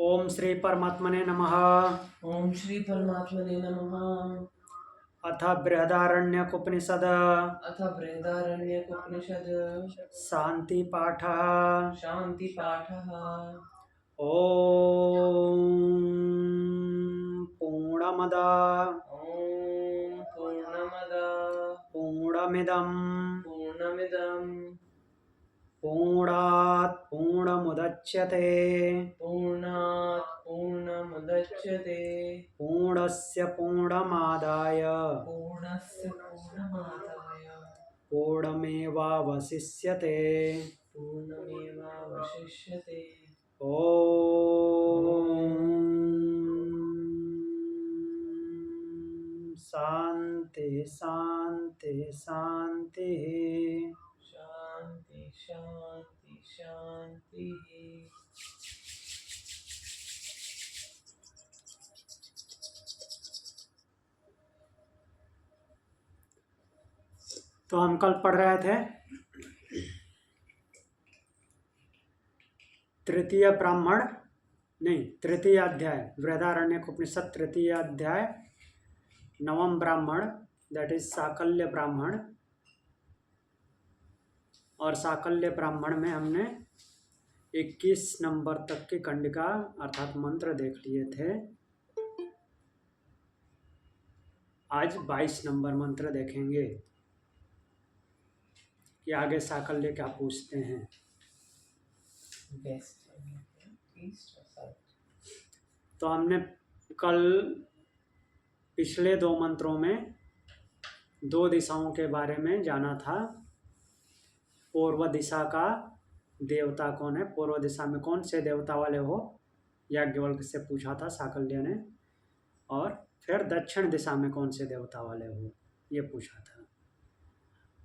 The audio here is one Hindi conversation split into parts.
ओम श्री परमात्मने नमः। ओम श्री परमात्मने नमः। अथ बृहदारण्यकोपनिषद अथ बृहदारण्यकोपनिषद शांति पाठः। शांति पाठः। ओम पूर्णमद ओम पूर्णमद पूर्णमिदं पूर्णमिदं पूर्णात् पूर्णमुदच्यते पूर्णात् पूर्णमुदच्यते पूर्णस्य पूर्णमादाय पूर्णस्य पूर्णमादाय पूर्णमेवावशिष्यते। पूर्णमेवावशिष्यते। ओम शांति शांति शांति। शांति शांति शांति। तो हम कल पढ़ रहे थे तृतीय अध्याय बृहदारण्यकोपनिषद तृतीय अध्याय नवम ब्राह्मण, दैट इज साकल्य ब्राह्मण। और साकल्य ब्राह्मण में हमने 21 नंबर तक की कंडिका अर्थात मंत्र देख लिए थे। आज 22 नंबर मंत्र देखेंगे कि आगे साकल्य क्या पूछते हैं। तो हमने कल पिछले 2 मंत्रों में 2 दिशाओं के बारे में जाना था। पूर्व दिशा का देवता कौन है, पूर्व दिशा में कौन से देवता वाले हो, याज्ञवल्क्य से पूछा था साकल्य ने। और फिर दक्षिण दिशा में कौन से देवता वाले हो, ये पूछा था।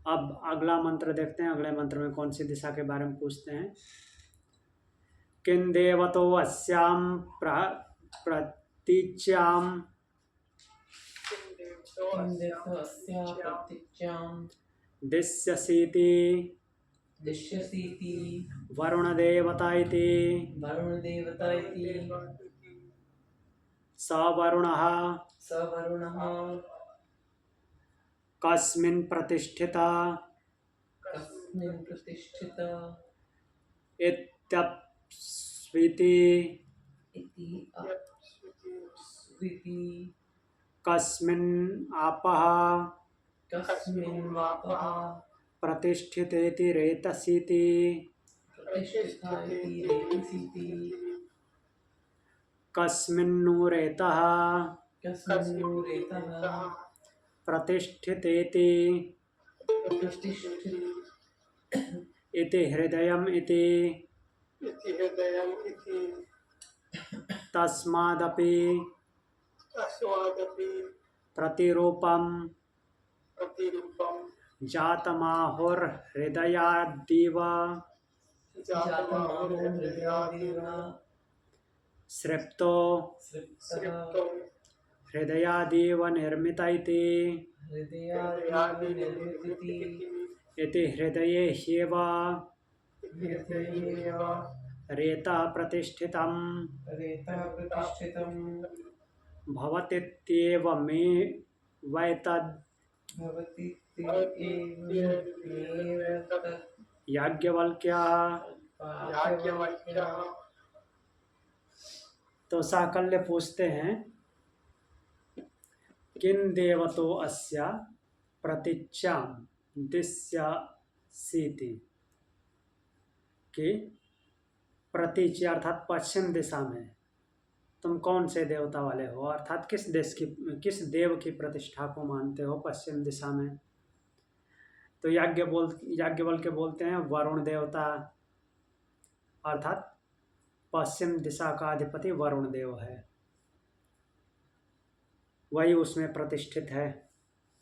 अब अगला मंत्र देखते हैं। अगले मंत्र में कौन सी दिशा के बारे में पूछते हैं। किं देवतो अस्याम प्रतीच्याम दिश्यसीति वरुण देवता इति सवरुणः कस्मिन् प्रतिष्ठिता इत्यप्स्विति कस्मिन् आपः प्रतिष्ठितेति रेतसीति कस्मिन्नु रेतः प्रतिष्ठितेति इति हृदयम् इति तस्मादपि प्रतिरूपं जातमाहुर्हृदयाद्दिव सृप्तो हृदयादिव निर्मित इति हृदये ह्येव रेतः प्रतिष्ठितं भवतीत्येव मे वैतद् याज्ञवल्क्य। तो साकल्य पूछते हैं किन देवतो अस्या प्रतीच्यां दिश्यसीति कि प्रतीच्या अर्थात पश्चिम दिशा में तुम कौन से देवता वाले हो, अर्थात किस देव की प्रतिष्ठा को मानते हो पश्चिम दिशा में। तो याज्ञवल्क्य बोलते हैं वरुण देवता, अर्थात पश्चिम दिशा का अधिपति वरुण देव है, वही उसमें प्रतिष्ठित है।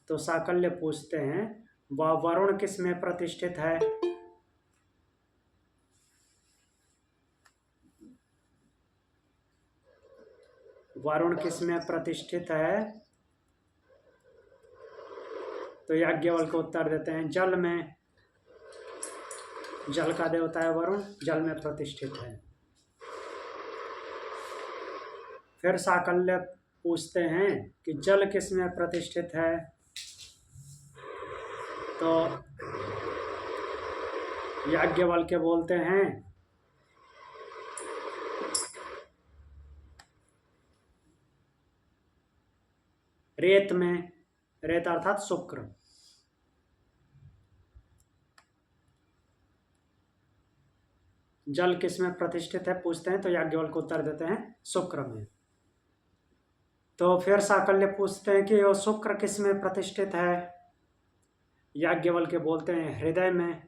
तो साकल्य पूछते हैं वह वरुण किस में प्रतिष्ठित है। वरुण किस में प्रतिष्ठित है। तो याज्ञवल्क्य उत्तर देते हैं जल में। जल का देवता है वरुण, जल में प्रतिष्ठित है। फिर साकल्य पूछते हैं कि जल किस में प्रतिष्ठित है। तो याज्ञवल्क्य बोलते हैं रेत में। रेत अर्थात शुक्र। जल किस में प्रतिष्ठित है पूछते हैं तो याज्ञवल्क्य उत्तर देते हैं शुक्र में। तो फिर साकल्य पूछते हैं कि वो शुक्र किस में प्रतिष्ठित है। याज्ञवल्क्य बोलते हैं हृदय में।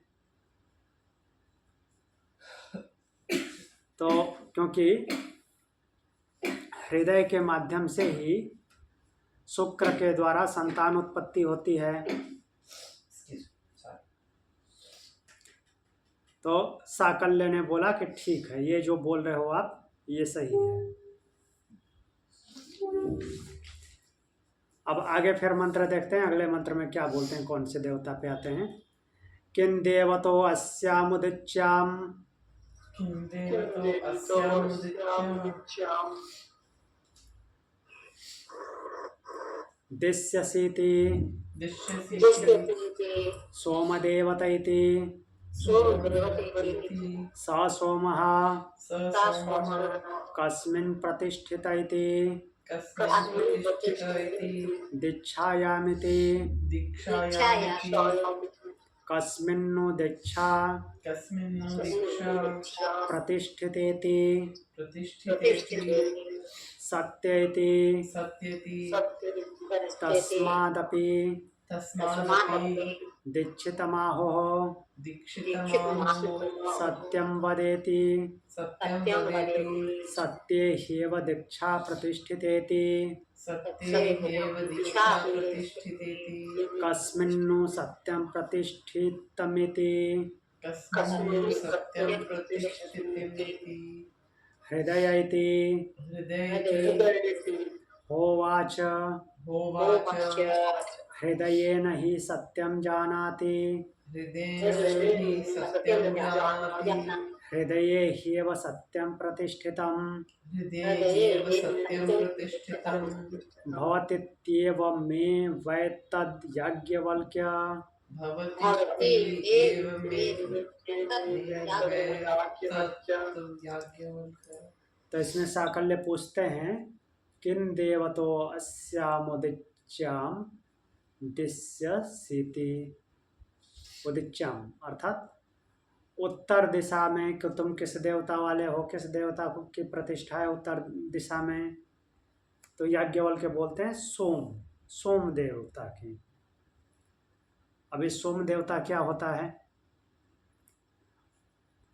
तो क्योंकि हृदय के माध्यम से ही शुक्र के द्वारा संतान उत्पत्ति होती है। तो साकल्य ने बोला कि ठीक है, ये जो बोल रहे हो आप ये सही है। अब आगे फिर मंत्र देखते हैं, अगले मंत्र में क्या बोलते हैं, कौन से देवता पे आते हैं। किन देवतो अस्यामुदिच्याम किं देवतो अस्यामुदिच्यम् दिश्यसीति दिश्यसीति सोमदेवत इति सोमदेवतीति स सोमः स सोमः कस्मिन् प्रतिष्ठित इति कस्मिन् प्रतिष्ठित इति दीक्षायामिति दीक्षायामिति कस्मिन्नु दीक्षा कस्मिन्नु दीक्षा प्रतिष्ठितेति प्रतिष्ठितेति सत्येति सत्यति तस्मादपि तस्मादपि दीक्षितमाहुः दीक्षितमाहुः सत्यं वदेति सत्यं वदेति सत्ये ह्येव दीक्षा प्रतिष्ठितेति सत्ये ह्येव दीक्षा प्रतिष्ठितेति कस्मिन्नु सत्यं प्रतिष्ठितमिति कस्मिन्नु सत्यं प्रतिष्ठितमिति हृदय इति हृदयेति होवाच होवाच हृदयेन हि सत्यं जानाति हृदयेन हि सत्यं जानाति हृदये ह्येव सत्यं प्रतिष्ठितम् हृदयेव सत्यं प्रतिष्ठितं भवतीत्येव मे वैतद् याज्ञवल्क्य। भवति एव मे याज्ञवल्क्य। तो इसमें साकल्य पूछते हैं किन देवतो अस्यामुदिच्याम दिश्यसीति। उदिच्याम अर्थात उत्तर दिशा में कि तुम किस देवता वाले हो, किस देवता की प्रतिष्ठा है उत्तर दिशा में। तो याज्ञवल्क्य बोलते हैं सोम देवता की। अभी सोम देवता क्या होता है।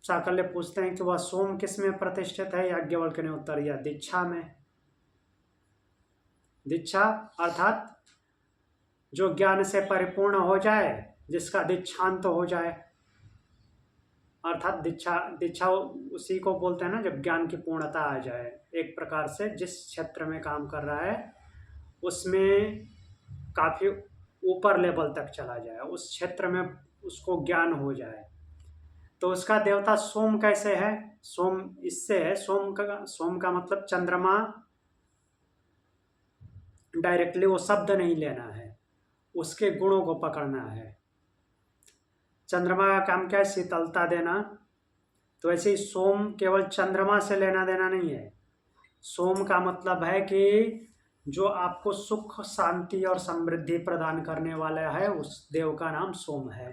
साकल्य पूछते हैं कि वह सोम किस में प्रतिष्ठित है। याज्ञवल्क्य ने उत्तर दिया दीक्षा में। दीक्षा अर्थात जो ज्ञान से परिपूर्ण हो जाए, जिसका दीक्षांत हो जाए, अर्थात दीक्षा उसी को बोलते हैं ना जब ज्ञान की पूर्णता आ जाए। एक प्रकार से जिस क्षेत्र में काम कर रहा है उसमें काफी ऊपर लेवल तक चला जाए, उस क्षेत्र में उसको ज्ञान हो जाए, तो उसका देवता सोम कैसे है। सोम इससे है, सोम का मतलब चंद्रमा। डायरेक्टली वो शब्द नहीं लेना है, उसके गुणों को पकड़ना है। चंद्रमा का काम क्या है, शीतलता देना। तो ऐसे ही सोम केवल चंद्रमा से लेना देना नहीं है। सोम का मतलब है कि जो आपको सुख, शांति और समृद्धि प्रदान करने वाला है, उस देव का नाम सोम है।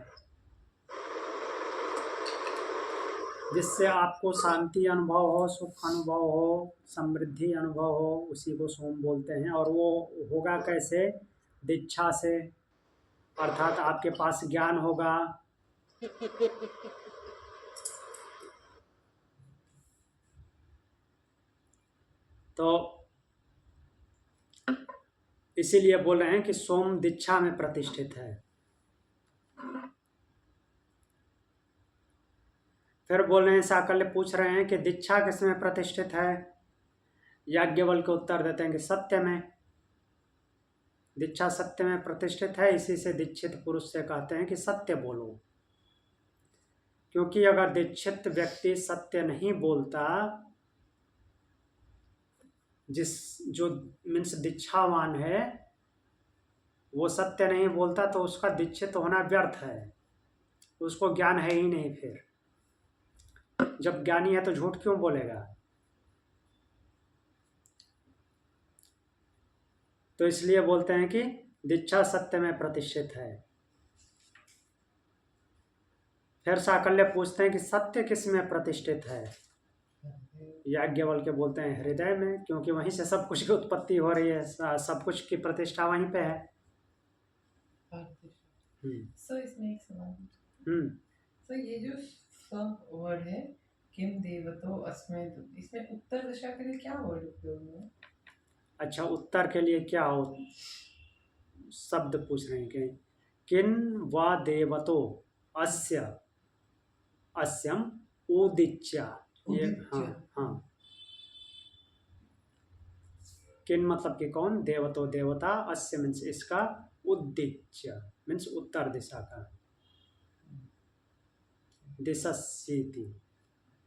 जिससे आपको शांति अनुभव हो, सुख अनुभव हो, समृद्धि अनुभव हो, उसी को सोम बोलते हैं। और वो होगा कैसे, दीक्षा से, अर्थात आपके पास ज्ञान होगा। तो इसीलिए बोल रहे हैं कि सोम दीक्षा में प्रतिष्ठित है। फिर बोल रहे हैं, साकल्य पूछ रहे हैं कि दीक्षा किसमें प्रतिष्ठित है। याज्ञवल्क्य उत्तर देते हैं कि सत्य में। दीक्षा सत्य में प्रतिष्ठित है, इसी से दीक्षित पुरुष से कहते हैं कि सत्य बोलो। क्योंकि अगर दीक्षित व्यक्ति सत्य नहीं बोलता, जो मीन्स दीक्षावान है वो सत्य नहीं बोलता तो उसका दीक्षित होना व्यर्थ है, उसको ज्ञान है ही नहीं। फिर जब ज्ञानी है तो झूठ क्यों बोलेगा? तो इसलिए बोलते हैं कि दीक्षा सत्य में प्रतिष्ठित है। फिर साकल्य पूछते हैं कि सत्य किस में प्रतिष्ठित है? याज्ञवल्क्य बोलते हैं हृदय में, क्योंकि वहीं से सब कुछ की उत्पत्ति हो रही है, सब कुछ की प्रतिष्ठा वहीं पे है। सो इसमें एक सवाल, तो ये जो सब वर्ड है किम देवतो अस्मै, इसमें उत्तर दिशा के लिए क्या वर्ड उपयोग हुआ? अच्छा, उत्तर के लिए क्या हो शब्द पूछ रहे हैं कि किन व देवतो अस्य अस्यम उदिच्य। ये हाँ हाँ, किन मतलब कि कौन, देवतो देवता, अस्य मीन्स इसका, उद्दिच्य मीन्स उत्तर दिशा का, दिशस्येति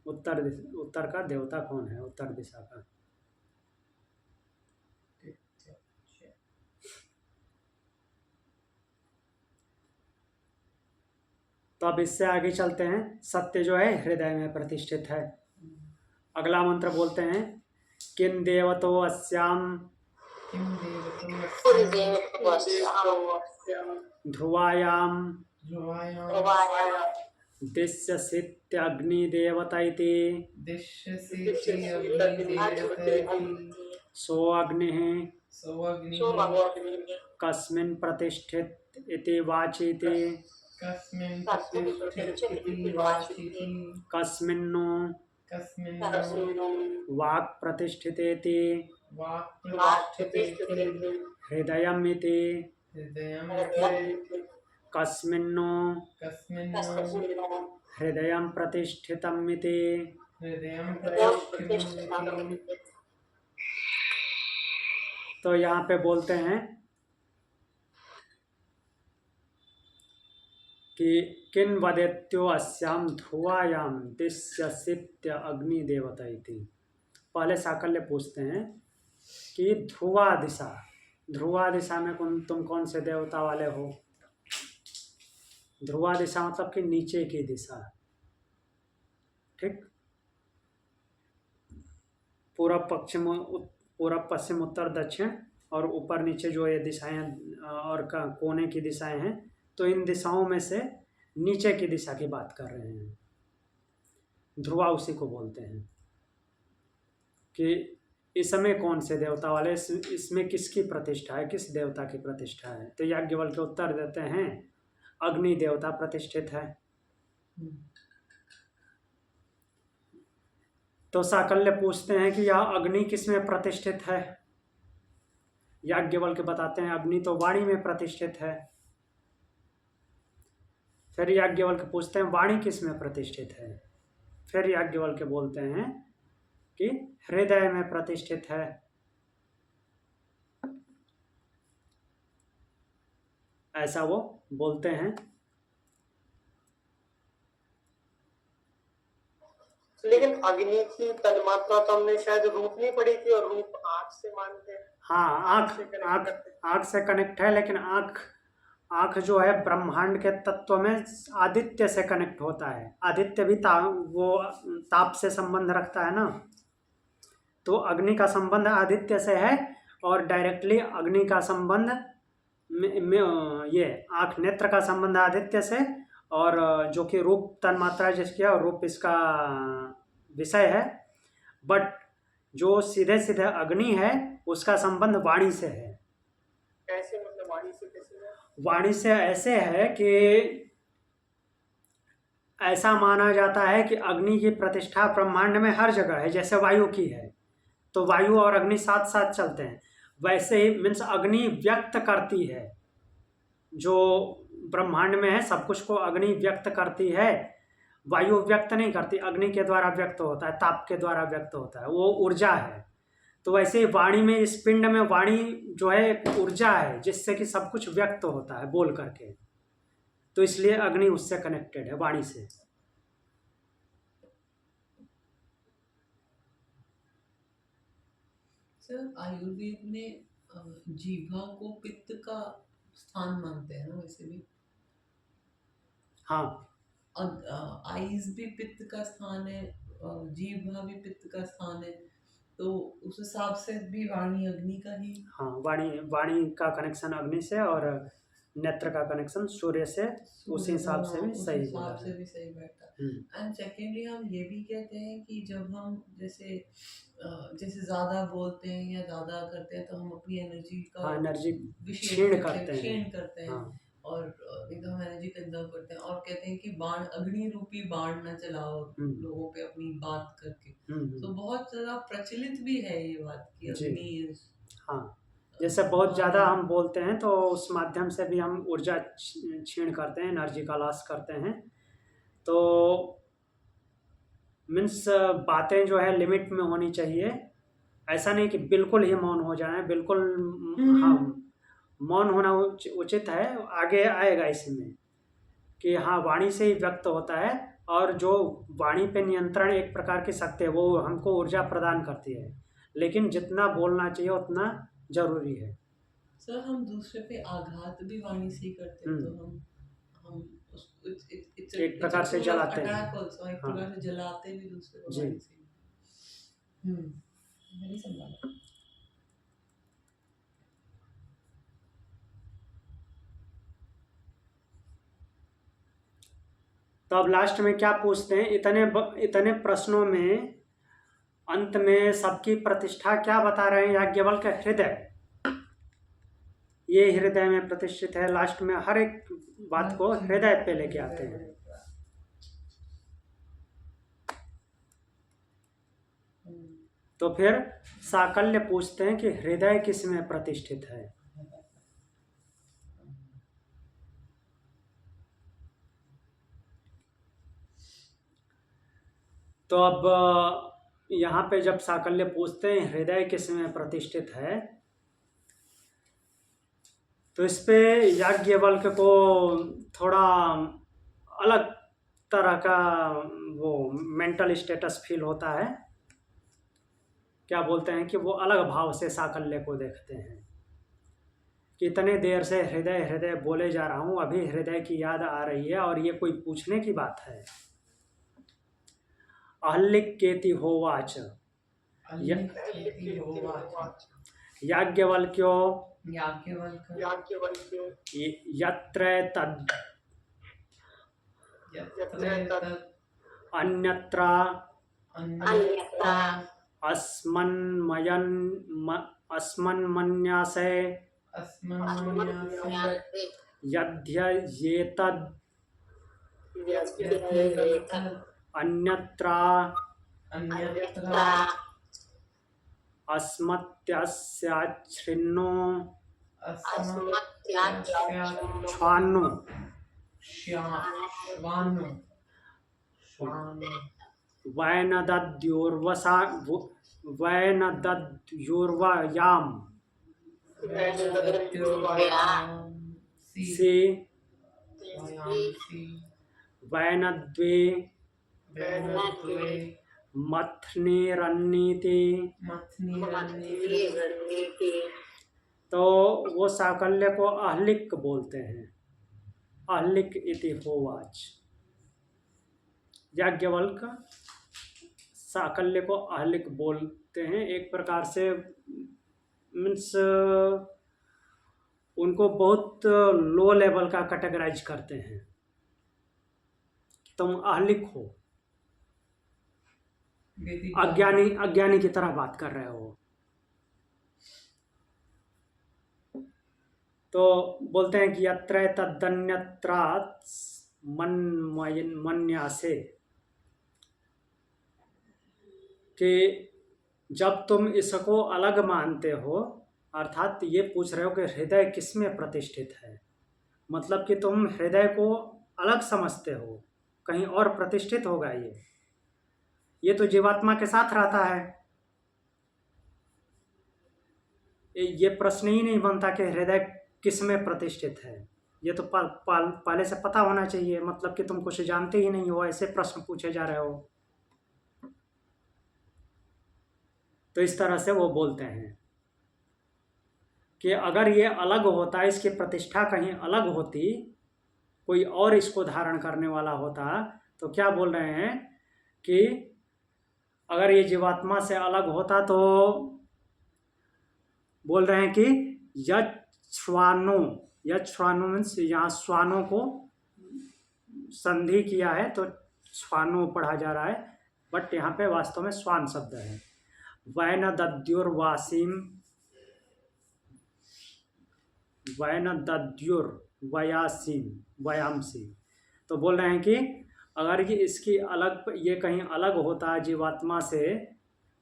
उत्तर का देवता कौन है, उत्तर दिशा का। तो अब इससे आगे चलते हैं। सत्य जो है हृदय में प्रतिष्ठित है। अगला मंत्र बोलते हैं किन देवतो अस्याम ध्रुवायाम दिश्यसीत्यग्निदेवता इति सो अग्निः कस्मिन् प्रतिष्ठित इति वाचीति कस्मिन्नु वाक् प्रतिष्ठितेति हृदयमिति कस्मिन्नु हृदयं प्रतिष्ठितमिति। तो यहाँ पे बोलते हैं कि किन वदेत्यो अस्याम ध्रुवायाम दिश्यसीत्य अग्नि देवता इति। पहले साकल्य पूछते हैं कि ध्रुवा दिशा में तुम कौन से देवता वाले हो? ध्रुवा दिशा मतलब कि नीचे की दिशा, ठीक। पूरब पश्चिम उत्तर दक्षिण और ऊपर नीचे जो ये दिशाएं और कोने की दिशाएं हैं, तो इन दिशाओं में से नीचे की दिशा की बात कर रहे हैं। ध्रुवा उसी को बोलते हैं कि इस समय कौन से देवता वाले, इसमें किसकी प्रतिष्ठा है, किस देवता की प्रतिष्ठा है। तो याज्ञवल्क्य उत्तर देते हैं अग्नि देवता प्रतिष्ठित है। तो साकल्य पूछते हैं कि यह अग्नि किस में प्रतिष्ठित है? याज्ञवल्क्य बताते हैं अग्नि तो वाणी में प्रतिष्ठित है। फिर याज्ञवल्क्य पूछते हैं वाणी किस में प्रतिष्ठित है? फिर याज्ञवल्क्य बोलते हैं कि हृदय में प्रतिष्ठित है। ऐसा वो बोलते हैं। लेकिन अग्नि की तन्मात्रा तो हमने शायद रूप नहीं पढ़ी थी, और रूप आँख से मानते हैं। हाँ, आँख से कनेक्ट है, लेकिन आँख जो है ब्रह्मांड के तत्व में आदित्य से कनेक्ट होता है। आदित्य भी वो ताप से संबंध रखता है ना, तो अग्नि का संबंध आदित्य से है, और डायरेक्टली अग्नि का संबंध ये आँख नेत्र का संबंध आदित्य से, और जो कि रूप तन्मात्रा जिसकी है और रूप इसका विषय है, बट जो सीधे सीधे अग्नि है उसका संबंध वाणी से है। कैसे, मतलब वाणी से कैसे है? वाणी से ऐसे है कि ऐसा माना जाता है कि अग्नि की प्रतिष्ठा ब्रह्मांड में हर जगह है। जैसे वायु की है तो वायु और अग्नि साथ साथ चलते हैं, वैसे ही मीन्स अग्नि व्यक्त करती है, जो ब्रह्मांड में है सब कुछ को अग्नि व्यक्त करती है। वायु व्यक्त नहीं करती, अग्नि के द्वारा व्यक्त होता है, ताप के द्वारा व्यक्त होता है, वो ऊर्जा है। तो वैसे ही वाणी में, इस पिंड में वाणी जो है एक ऊर्जा है जिससे कि सब कुछ व्यक्त होता है बोल करके, तो इसलिए अग्नि उससे कनेक्टेड है, वाणी से। सर आयुर्वेद में जीवा को पित्त का स्थान मानते हैं ना, वैसे भी हाँ आइज भी पित्त का स्थान है, जीवा भी पित्त का स्थान है, तो उस हिसाब से भी वाणी अग्नि का ही। हाँ, वाणी का कनेक्शन अग्नि से और नेत्र का कनेक्शन सूर्य से, उस हिसाब से भी सही बोला है। भी सही बैठता। एंड सेकेंडली हम ये भी कहते हैं कि जब हम जैसे ज्यादा बोलते हैं या ज्यादा करते हैं तो हम अपनी एनर्जी का एनर्जी क्षीण करते हैं हाँ। और एकदम एनर्जी कंजर्व करते हैं, और कहते हैं कि बाण, अग्नि रूपी बाण न चलाओ लोगों पे अपनी बात करके। तो बहुत ज्यादा प्रचलित भी है ये बात कि अग्नि हाँ, जैसे बहुत ज़्यादा हम बोलते हैं तो उस माध्यम से भी हम ऊर्जा क्षीण करते हैं, एनर्जी का लॉस करते हैं। तो मीन्स बातें जो है लिमिट में होनी चाहिए, ऐसा नहीं कि बिल्कुल ही मौन हो जाए, बिल्कुल हाँ मौन होना उचित है। आगे आएगा इसमें कि हाँ वाणी से ही व्यक्त होता है, और जो वाणी पे नियंत्रण एक प्रकार की शक्ति है, वो हमको ऊर्जा प्रदान करती है, लेकिन जितना बोलना चाहिए उतना जरूरी है। सर हम दूसरे पे आघात भी वाणी से ही करते हैं, तो हम एक प्रकार से जलाते हैं, एक प्रकार से जलाते भी दूसरे को वाणी से। मेरी संभाल। तो अब लास्ट में क्या पूछते हैं, इतने प्रश्नों में अंत में सबकी प्रतिष्ठा क्या बता रहे हैं याज्ञवल्क्य का हृदय, ये हृदय में प्रतिष्ठित है। लास्ट में हर एक बात को हृदय पे लेके आते हैं। तो फिर साकल्य पूछते हैं कि हृदय किस में प्रतिष्ठित है। तो अब यहाँ पे जब साकल्य पूछते हैं हृदय किस में प्रतिष्ठित है, तो इस पे याज्ञवल्क्य को थोड़ा अलग तरह का वो मेंटल स्टेटस फील होता है। क्या बोलते हैं कि वो अलग भाव से साकल्य को देखते हैं कि इतने देर से हृदय हृदय बोले जा रहा हूँ, अभी हृदय की याद आ रही है और ये कोई पूछने की बात है। अहल्लिकेति होवाच याज्ञवल्क्यो यत्र तद् अन्यत्र अस्मन्मन्यासे यद्येतद् अन्यत्र अस्मत्यस्याच्छिन्नो श्वानो वैनदद्योर्वयाम् से वैनद्वे मथ्निरन्नीति। तो वो साकल्य को अहलिक बोलते हैं। अहलिक इति होवाच, याज्ञवल्क्य साकल्य को अहलिक बोलते हैं। एक प्रकार से मीन्स उनको बहुत लो लेवल का कैटेगराइज करते हैं। तुम अहलिक हो, अज्ञानी की तरह बात कर रहे हो। तो बोलते हैं कि यत्र तदन्यत्रात् मन्यासे, कि जब तुम इसको अलग मानते हो, अर्थात ये पूछ रहे हो कि हृदय किस में प्रतिष्ठित है, मतलब कि तुम हृदय को अलग समझते हो, कहीं और प्रतिष्ठित होगा ये तो जीवात्मा के साथ रहता है। ये प्रश्न ही नहीं बनता कि हृदय किस में प्रतिष्ठित है। ये तो पहले से पता होना चाहिए, मतलब कि तुम कुछ जानते ही नहीं हो, ऐसे प्रश्न पूछे जा रहे हो। तो इस तरह से वो बोलते हैं कि अगर ये अलग होता, इसकी प्रतिष्ठा कहीं अलग होती, कोई और इसको धारण करने वाला होता, तो क्या बोल रहे हैं कि अगर ये जीवात्मा से अलग होता तो बोल रहे हैं कि यच्छ्वानो मीन्स यहाँ श्वानों को संधि किया है तो श्वानो पढ़ा जा रहा है, बट यहाँ पे वास्तव में श्वान शब्द है। वयांसी, तो बोल रहे हैं कि अगर ये इसकी अलग, ये कहीं अलग होता, जीवात्मा से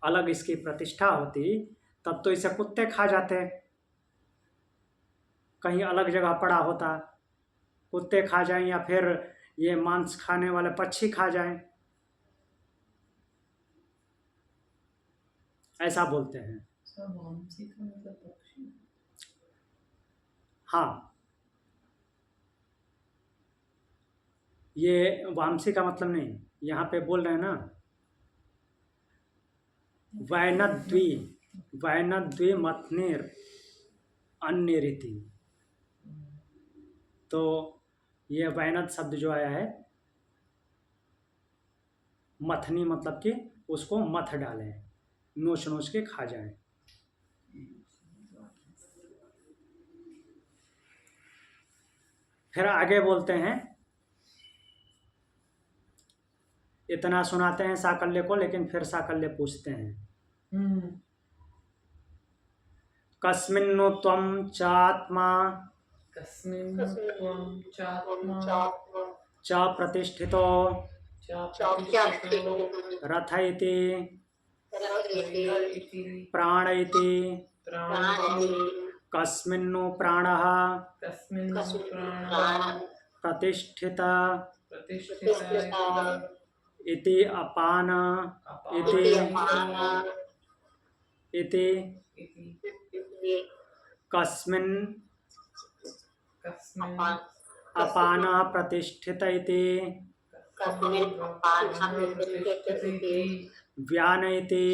अलग इसकी प्रतिष्ठा होती, तब तो इसे कुत्ते खा जाते, कहीं अलग जगह पड़ा होता, कुत्ते खा जाएं या फिर ये मांस खाने वाले पक्षी खा जाएं, ऐसा बोलते हैं। वामसी का मतलब पक्षी? हाँ, ये वामसी का मतलब नहीं, यहाँ पे बोल रहे हैं ना वैनद्वी मथनेर अन्य रीति, तो ये वैनद शब्द जो आया है, मथनी मतलब कि उसको मथ डालें, नोच नोच के खा जाएं। फिर आगे बोलते हैं, इतना सुनाते हैं साकल्य को, लेकिन फिर साकल्य पूछते हैं कस्मिन्नु त्वं चात्मा च प्रतिष्ठितो रथ इति प्राण इति कस्मिन्नु प्राणः प्रतिष्ठित इति अपान इति कस्मिन् अपानः प्रतिष्ठित इति व्यान इति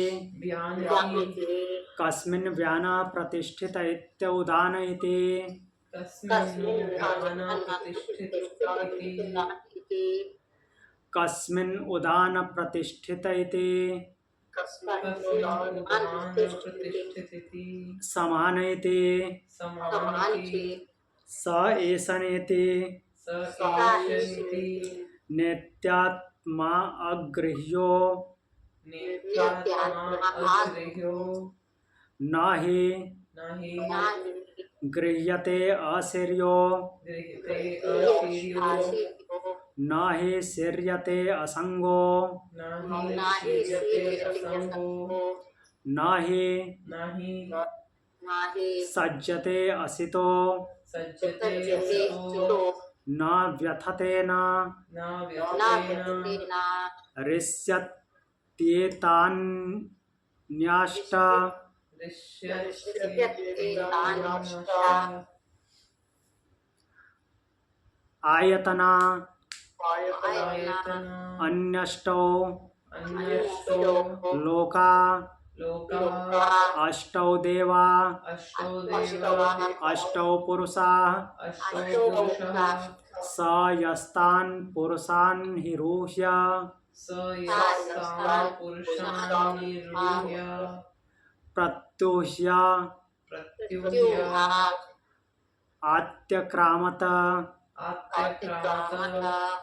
कस्मिन् व्यानः प्रतिष्ठित इत्युदान इति कस्मिन् उदान प्रतिष्ठित इति समान इति स एषण इति नेत्यात्मा अगृह्यो न हि गृह्यते अशीर्यो न हि शीर्यते असंगो न हि सज्जते असितो न व्यथते न ऋष्यत्येतान्यष्ट आयतना अन्यष्टौ लोका अष्टौ देवा अष्टौ पुरुषा स यस्तान् पुरुषान् हिरुह्य प्रत्युह्य आत्यक्रामत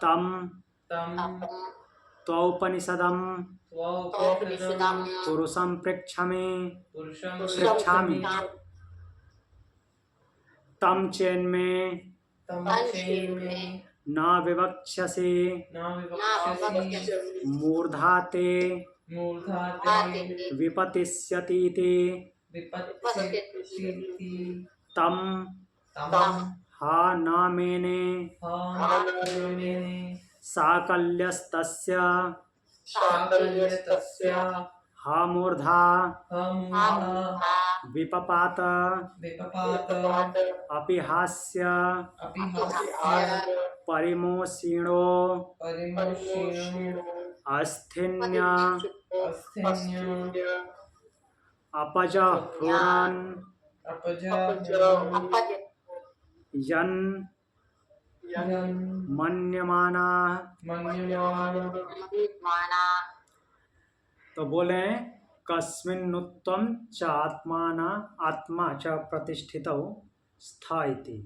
तं त्वौपनिषदं पुरुषं पृच्छामि तं चेन्मे न विवक्ष्यसि मूर्धा ते विपतिष्यतीति तं हा न मेने साकल्यस्तस्य हा मूर्धा विपपात अपि हास्य परिमोषीणो अस्थिन्य अपज हुरन यन मन्यमाना। तो बोले कस्मिन्नुत्वं च आत्मा च प्रतिष्ठितौ स्थायति।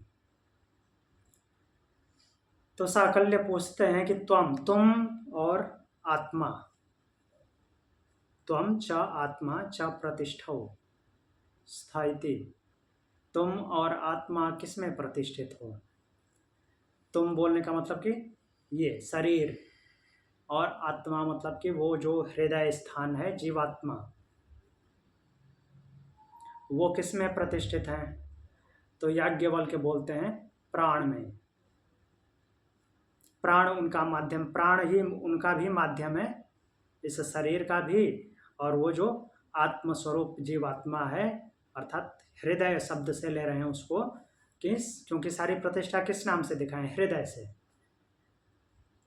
तो साकल्य पूछते हैं कि तुम और आत्मा, त्वं च आत्मा च प्रतिष्ठौ स्थायति, तुम और आत्मा किसमें प्रतिष्ठित हो। तुम बोलने का मतलब कि ये शरीर, और आत्मा मतलब कि वो जो हृदय स्थान है जीवात्मा, वो किसमें प्रतिष्ठित है। तो याज्ञवल्क्य बोलते हैं प्राण में। प्राण उनका माध्यम, प्राण ही उनका भी माध्यम है, इस शरीर का भी, और वो जो आत्मस्वरूप जीवात्मा है, अर्थात हृदय शब्द से ले रहे हैं उसको, क्योंकि सारी प्रतिष्ठा किस नाम से दिखाएं, हृदय से।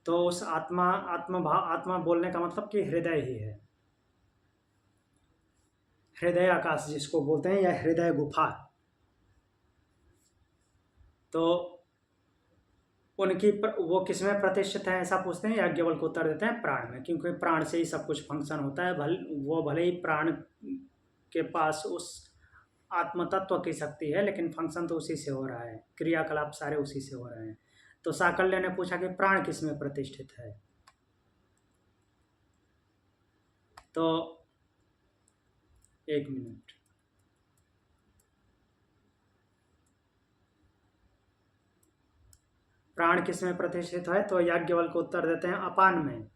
तो उस आत्मा बोलने का मतलब कि हृदय ही है, हृदय आकाश जिसको बोलते हैं, या हृदय गुफा। तो उनकी वो किसमें प्रतिष्ठित है ऐसा पूछते हैं, याज्ञवल्क्य को उत्तर देते हैं प्राण में, क्योंकि प्राण से ही सब कुछ फंक्शन होता है। भले ही प्राण के पास उस आत्म तत्व की शक्ति है, लेकिन फंक्शन तो उसी से हो रहा है, क्रियाकलाप सारे उसी से हो रहे हैं। तो साकल्य ने पूछा कि प्राण किसमें प्रतिष्ठित है। तो एक मिनट, प्राण किसमें प्रतिष्ठित है। तो याज्ञवल्क्य को उत्तर देते हैं अपान में।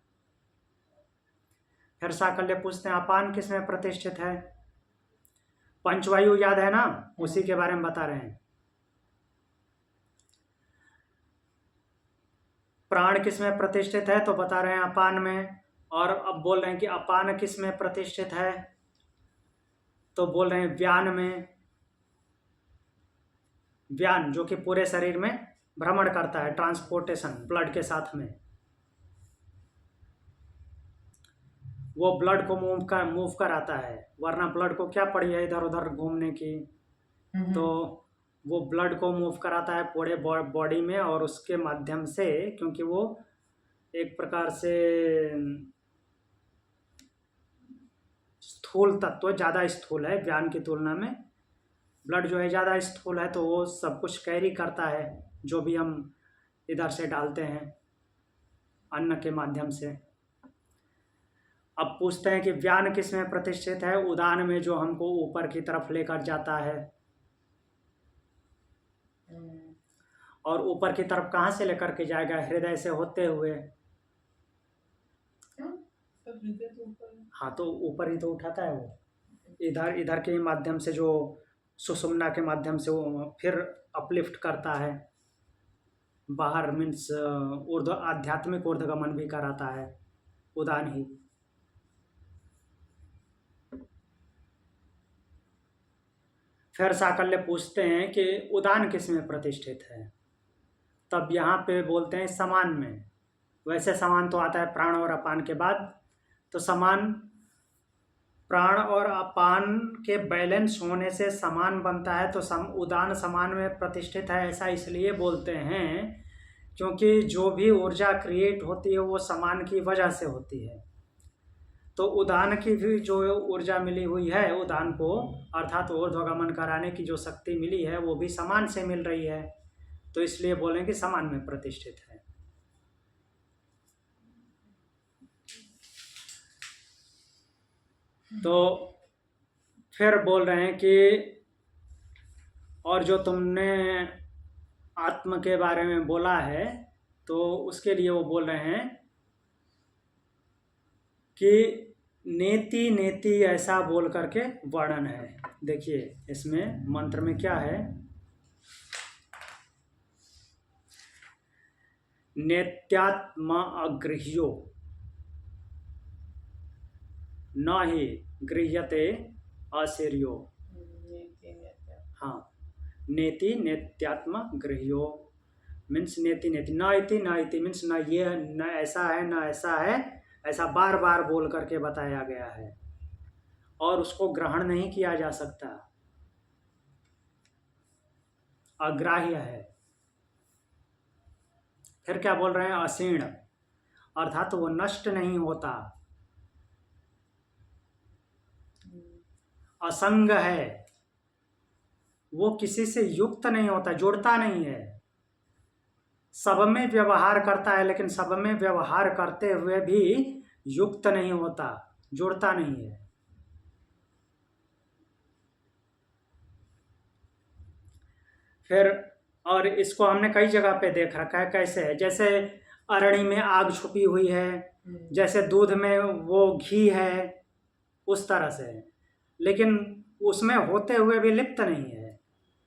फिर साकल्य पूछते हैं अपान किसमें प्रतिष्ठित है। पंचवायु याद है ना, उसी के बारे में बता रहे हैं। प्राण किसमें प्रतिष्ठित है, तो बता रहे हैं अपान में। और अब बोल रहे हैं कि अपान किसमें प्रतिष्ठित है, तो बोल रहे हैं व्यान में। व्यान जो कि पूरे शरीर में भ्रमण करता है, ट्रांसपोर्टेशन ब्लड के साथ में, वो ब्लड को मूव कराता है, वरना ब्लड को क्या पड़ी है इधर उधर घूमने की। तो वो ब्लड को मूव कराता है पूरे बॉडी में, और उसके माध्यम से, क्योंकि वो एक प्रकार से स्थूल तत्व, ज़्यादा स्थूल है व्यान की तुलना में, ब्लड जो है ज़्यादा स्थूल है, तो वो सब कुछ कैरी करता है जो भी हम इधर से डालते हैं अन्न के माध्यम से। अब पूछते हैं कि व्यान किस में प्रतिष्ठित है। उदान में, जो हमको ऊपर की तरफ लेकर जाता है। और ऊपर की तरफ कहाँ से लेकर के जाएगा, हृदय से होते हुए। हाँ, तो ऊपर ही तो उठाता है वो, इधर के माध्यम से, जो सुषुम्ना के माध्यम से वो फिर अपलिफ्ट करता है बाहर, मीन्स आध्यात्मिक ऊर्ध्वगमन भी कराता है उदान ही। फिर साकल्य पूछते हैं कि उदान किस में प्रतिष्ठित है। तब यहाँ पे बोलते हैं समान में। वैसे समान तो आता है प्राण और अपान के बाद, तो समान प्राण और अपान के बैलेंस होने से समान बनता है। तो उदान समान में प्रतिष्ठित है, ऐसा इसलिए बोलते हैं क्योंकि जो भी ऊर्जा क्रिएट होती है वो समान की वजह से होती है। तो उदान की भी जो ऊर्जा मिली हुई है उदान को, अर्थात ऊर्ध्वगमन कराने की जो शक्ति मिली है, वो भी समान से मिल रही है, तो इसलिए बोलें कि समान में प्रतिष्ठित है। तो फिर बोल रहे हैं कि और जो तुमने आत्म के बारे में बोला है, तो उसके लिए वो बोल रहे हैं कि नेति नेति ऐसा बोल करके वर्णन है। देखिए इसमें मंत्र में क्या है, नेत्यात्मा अगृह्यो न ही गृह्यते अशीर्यो। हाँ, नेति नेत्यात्मा गृह्यो मीन्स नेति नेति, न इति मीन्स न ये न ऐसा है न ऐसा है, ऐसा बार बार बोल करके बताया गया है। और उसको ग्रहण नहीं किया जा सकता, अग्राह्य है। फिर क्या बोल रहे हैं? असीण, अर्थात वो नष्ट नहीं होता, असंग है, वो किसी से युक्त नहीं होता, जुड़ता नहीं है, सब में व्यवहार करता है, लेकिन सब में व्यवहार करते हुए भी युक्त नहीं होता, जुड़ता नहीं है। फिर और इसको हमने कई जगह पे देख रखा है, कैसे है? जैसे अरणी में आग छुपी हुई है, जैसे दूध में वो घी है, उस तरह से है। लेकिन उसमें होते हुए भी लिप्त नहीं है,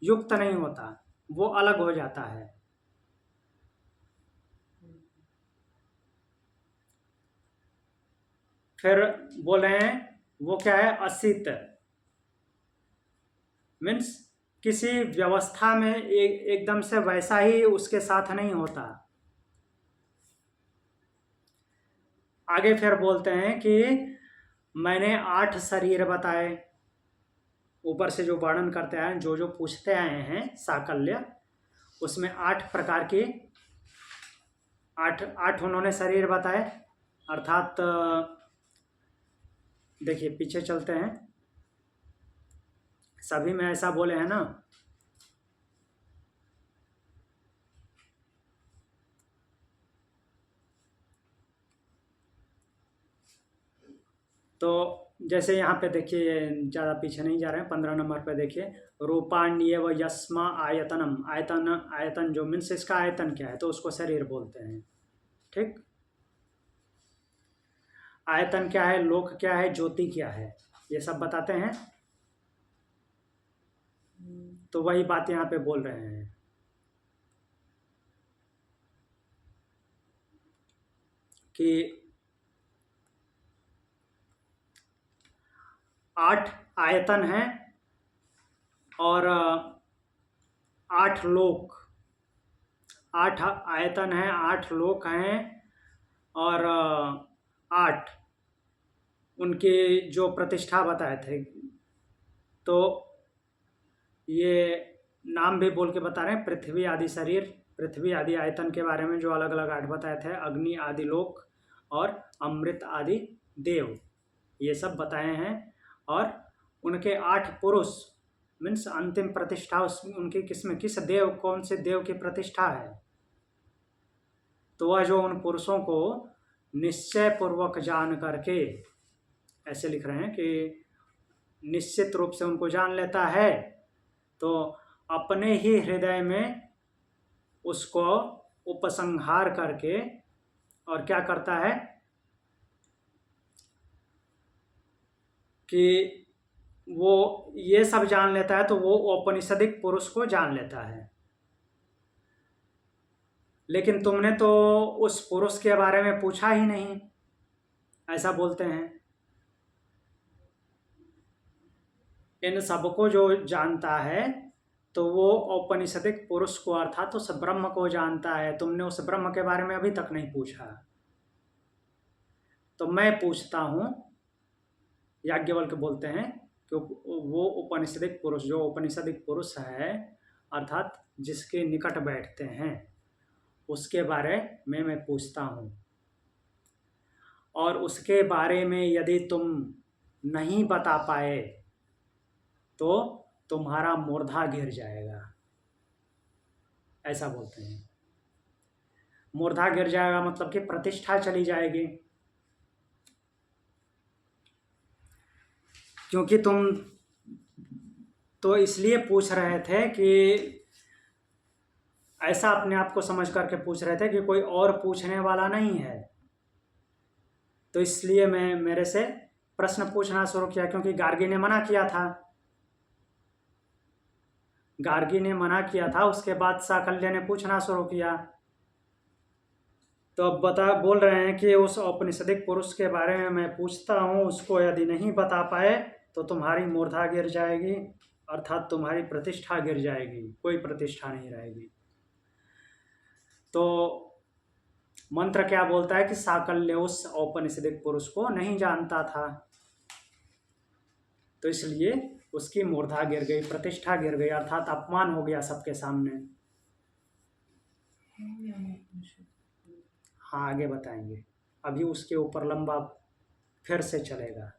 युक्त नहीं होता, वो अलग हो जाता है। फिर बोले हैं वो क्या है? असित, मीन्स किसी व्यवस्था में एकदम से वैसा ही उसके साथ नहीं होता। आगे फिर बोलते हैं कि मैंने 8 शरीर बताए, ऊपर से जो वर्णन करते आए, जो जो पूछते आए हैं साकल्य, उसमें 8 प्रकार के 8 उन्होंने शरीर बताए। अर्थात देखिए पीछे चलते हैं, सभी में ऐसा बोले हैं ना। तो जैसे यहाँ पे देखिए, ज़्यादा पीछे नहीं जा रहे हैं, 15 नंबर पे देखिए, रूपाण्येव यस्मा आयतनम, आयतन जो मीन्स इसका आयतन क्या है, तो उसको शरीर बोलते हैं। ठीक, आयतन क्या है, लोक क्या है, ज्योति क्या है, ये सब बताते हैं। तो वही बात यहाँ पे बोल रहे हैं कि 8 आयतन हैं और 8 लोक, 8 आयतन हैं, 8 लोक हैं, और 8 उनकी जो प्रतिष्ठा बताए थे। तो ये नाम भी बोल के बता रहे हैं, पृथ्वी आदि शरीर, पृथ्वी आदि आयतन के बारे में जो अलग अलग 8 बताए थे, अग्नि आदि लोक और अमृत आदि देव, ये सब बताए हैं। और उनके 8 पुरुष मीन्स अंतिम प्रतिष्ठा उसमें उनकी किसमें, किस देव, कौन से देव की प्रतिष्ठा है, तो वह जो उन पुरुषों को निश्चय पूर्वक जान करके, ऐसे लिख रहे हैं कि निश्चित रूप से उनको जान लेता है, तो अपने ही हृदय में उसको उपसंहार करके, और क्या करता है कि वो ये सब जान लेता है, तो वो औपनिषदिक पुरुष को जान लेता है। लेकिन तुमने तो उस पुरुष के बारे में पूछा ही नहीं, ऐसा बोलते हैं। इन सबको जो जानता है तो वो औपनिषदिक पुरुष को, अर्थात उस ब्रह्म को जानता है। तुमने उस ब्रह्म के बारे में अभी तक नहीं पूछा, तो मैं पूछता हूँ, याज्ञवल्क्य बोलते हैं कि वो उपनिषदिक पुरुष, जो उपनिषदिक पुरुष है, अर्थात जिसके निकट बैठते हैं, उसके बारे में मैं पूछता हूँ। और उसके बारे में यदि तुम नहीं बता पाए तो तुम्हारा मूर्धा गिर जाएगा, ऐसा बोलते हैं। मूर्धा गिर जाएगा मतलब कि प्रतिष्ठा चली जाएगी, क्योंकि तुम तो इसलिए पूछ रहे थे कि ऐसा अपने आप को समझ करके पूछ रहे थे कि कोई और पूछने वाला नहीं है, तो इसलिए मैं मेरे से प्रश्न पूछना शुरू किया, क्योंकि गार्गी ने मना किया था। गार्गी ने मना किया था, उसके बाद साकल्य ने पूछना शुरू किया। तो अब बोल रहे हैं कि उस औपनिषदिक पुरुष के बारे में मैं पूछता हूँ, उसको यदि नहीं बता पाए तो तुम्हारी मूर्धा गिर जाएगी, अर्थात तुम्हारी प्रतिष्ठा गिर जाएगी, कोई प्रतिष्ठा नहीं रहेगी। तो मंत्र क्या बोलता है कि साकल्य उस औपनिषदिक पुरुष को नहीं जानता था। तो इसलिए उसकी मूर्धा गिर गई, प्रतिष्ठा गिर गई, अर्थात अपमान हो गया सबके सामने। हाँ, आगे बताएंगे, अभी उसके ऊपर लंबा फिर से चलेगा।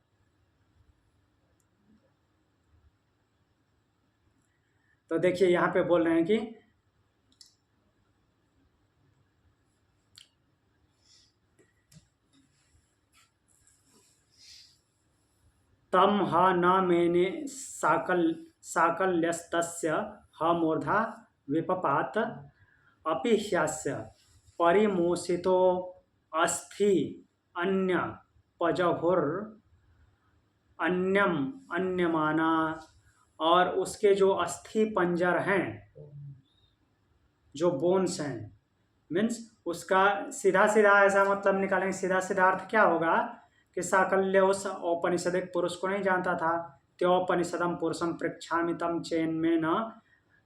तो देखिए यहाँ पे बोल रहे हैं कि तम ह न मेने साकल्यस्तस्य ह मूर्धा विपपात अपि ह्यस्य परिमोषितो अस्थि अन्य पजहुर अन्यम अन्यमाना। और उसके जो अस्थि पंजर हैं, जो बोन्स हैं, मीन्स उसका सीधा सीधा ऐसा मतलब निकालेंगे, सीधा सीधा अर्थ क्या होगा कि साकल्य उस औपनिषदिक पुरुष को नहीं जानता था। त्योपनिषदम पुरुषम पृच्छामि तम चेन में न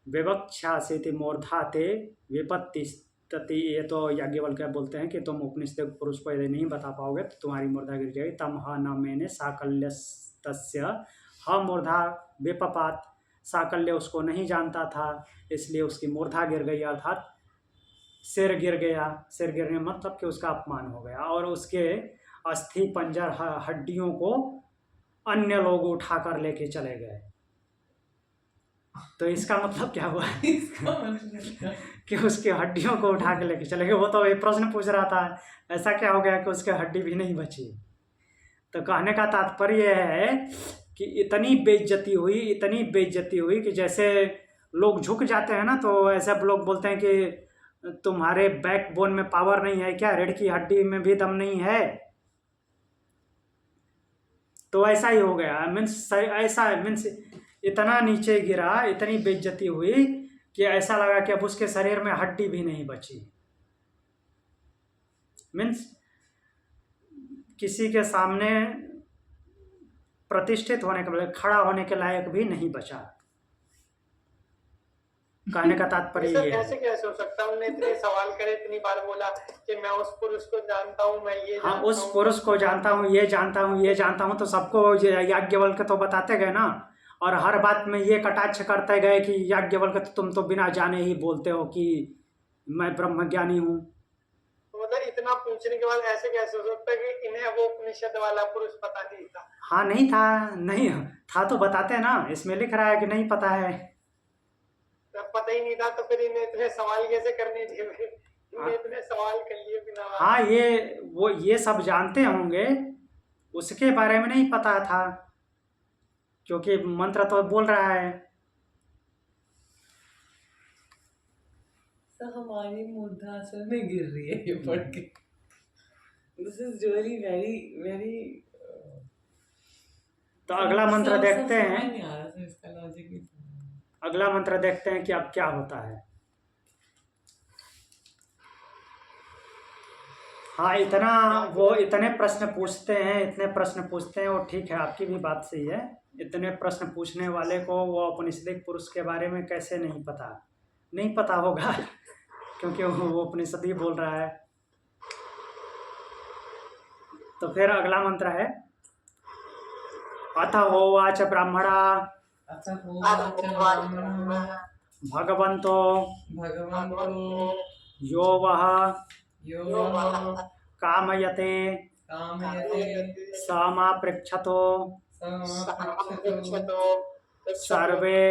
विवक्षासेति मूर्धा ते विपत्ति। ये तो याज्ञवल्क्य बोलते हैं कि तुम उपनिषदिक पुरुष को यदि नहीं बता पाओगे तो तुम्हारी मूर्धा गिर जाएगी। तम ह न मैंने साकल्यस्तस्य ह मूर्धा विपपात। साकल्य उसको नहीं जानता था, इसलिए उसकी मूर्धा गिर गई, अर्थात सिर गिर गया। सिर गिरने मतलब कि उसका अपमान हो गया। और उसके अस्थि पंजर हड्डियों को अन्य लोग उठा कर लेके चले गए। तो इसका मतलब क्या हुआ कि उसके हड्डियों को उठा के लेके चले गए। वो तो एक प्रश्न पूछ रहा था, ऐसा क्या हो गया कि उसके हड्डी भी नहीं बची। तो कहने का तात्पर्य है कि इतनी बेइज्जती हुई कि जैसे लोग झुक जाते हैं ना, तो ऐसे लोग बोलते हैं कि तुम्हारे बैकबोन में पावर नहीं है क्या, रीढ़ की हड्डी में भी दम नहीं है। तो ऐसा ही हो गया। मीन्स इतना नीचे गिरा, इतनी बेइज्जती हुई कि ऐसा लगा कि अब उसके शरीर में हड्डी भी नहीं बची। मीन्स किसी के सामने प्रतिष्ठित होने के लिए, खड़ा होने के लायक भी नहीं बचा। कहने का तात्पर्य ये है। ऐसे कैसे हो सकता है? उन्होंने इतने सवाल करे, इतनी बार बोला कि मैं उस पुरुष को जानता हूँ, मैं ये हाँ, उस पुरुष को जानता हूँ, ये जानता हूँ, तो सबको याज्ञवल्क्य तो बताते गए ना। और हर बात में ये कटाक्ष करते गए कि याज्ञवल्क्य तुम तो बिना जाने ही बोलते हो कि मैं ब्रह्मज्ञानी हूँ। मतलब इतना पूछने के बाद ऐसे कैसे हो सकता है कि इन्हें वो उपनिषद वाला पुरुष पता नहीं था? हाँ, नहीं था तो बताते ना, इसमें लिख रहा है कि नहीं पता है। पता ही नहीं था तो फिर इन्हें इतने सवाल कैसे करने दिए? इतने सवाल कर लिए बिना। हाँ, ये सब जानते होंगे, उसके बारे में नहीं पता था, क्योंकि मंत्र तो बोल रहा है। तो हमारी मूर्धा असल में गिर रही है ये पढ़ के। This is really very very. तो अगला मंत्र देखते हैं। नहीं आ रहा इसका लॉजिक नहीं। अगला मंत्र देखते हैं कि अब क्या होता है। हाँ, इतने प्रश्न पूछते हैं, वो ठीक है, आपकी भी बात सही है। इतने प्रश्न पूछने वाले को वो उपनिषदिक पुरुष के बारे में कैसे नहीं पता होगा क्योंकि वो उपनिषद ही बोल रहा है। तो फिर अगला मंत्र है, अथ होवाच ब्राह्मणा भगवन्तो यो वः कामयते स मा पृच्छतो सर्वे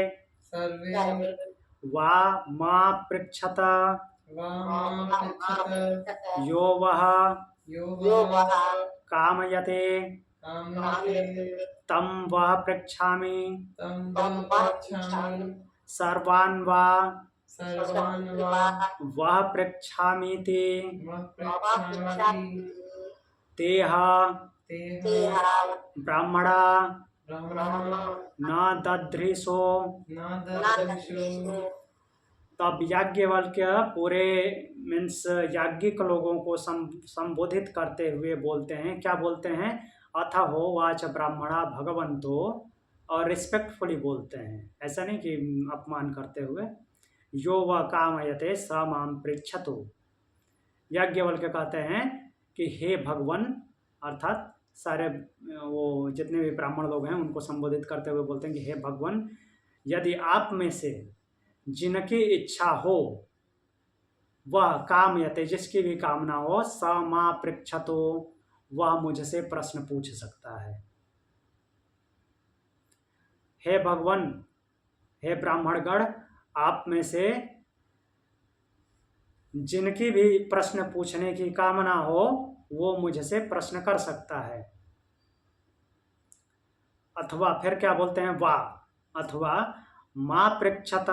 वा मा पृच्छत यो वः कामयते तं वः पृच्छामि सर्वान् वा वः पृच्छामीति तेह ब्राह्मणा न दध्रिसो। तब याज्ञवल्क्य पूरे मीन्स याज्ञिक लोगों को संबोधित करते हुए बोलते हैं, क्या बोलते हैं, अथ होवाच ब्राह्मणा भगवन्तो, और रिस्पेक्टफुली बोलते हैं, ऐसा नहीं कि अपमान करते हुए। यो व कामयते स मां पृच्छतु। याज्ञवल्क्य कहते हैं कि हे भगवान, अर्थात सारे वो जितने भी ब्राह्मण लोग हैं उनको संबोधित करते हुए बोलते हैं कि हे भगवान, यदि आप में से जिनकी इच्छा हो वह कामयते, जिसकी भी कामना हो, स मां पृच्छतो, वह मुझसे प्रश्न पूछ सकता है। हे भगवान, हे ब्राह्मणगण, आप में से जिनकी भी प्रश्न पूछने की कामना हो वो मुझसे प्रश्न कर सकता है। अथवा फिर क्या बोलते हैं, वा अथवा मां पृच्छत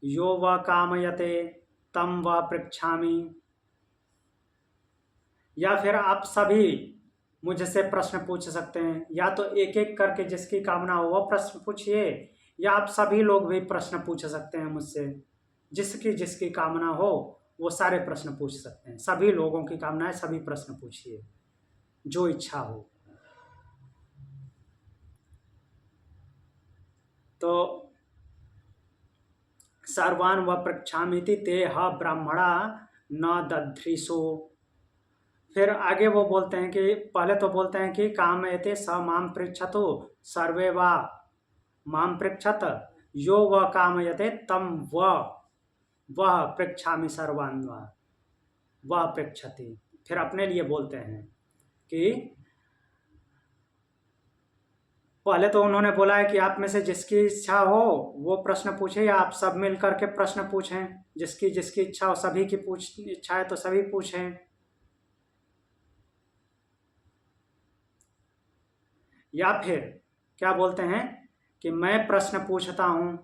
यो व कामयते तम व पृच्छामि, या फिर आप सभी मुझसे प्रश्न पूछ सकते हैं। या तो एक एक करके जिसकी कामना हो वह प्रश्न पूछिए, या आप सभी लोग भी प्रश्न पूछ सकते हैं मुझसे। जिसकी जिसकी कामना हो वो सारे प्रश्न पूछ सकते हैं। सभी लोगों की कामना है, सभी प्रश्न पूछिए जो इच्छा हो। तो सर्वान व पृच्छामिति ते ह ब्राह्मणा न दध्रिसो। फिर आगे वो बोलते हैं कि पहले तो बोलते हैं कि कामयते स माम पृच्छतो सर्वे वा माम पृच्छत यो व कामयते तम वह पृच्छामि सर्वान् वह पृच्छति। फिर अपने लिए बोलते हैं कि पहले तो उन्होंने बोला है कि आप में से जिसकी इच्छा हो वो प्रश्न पूछे, या आप सब मिल करके प्रश्न पूछें। जिसकी जिसकी इच्छा हो, सभी की इच्छा है तो सभी पूछें। या फिर क्या बोलते हैं कि मैं प्रश्न पूछता हूं।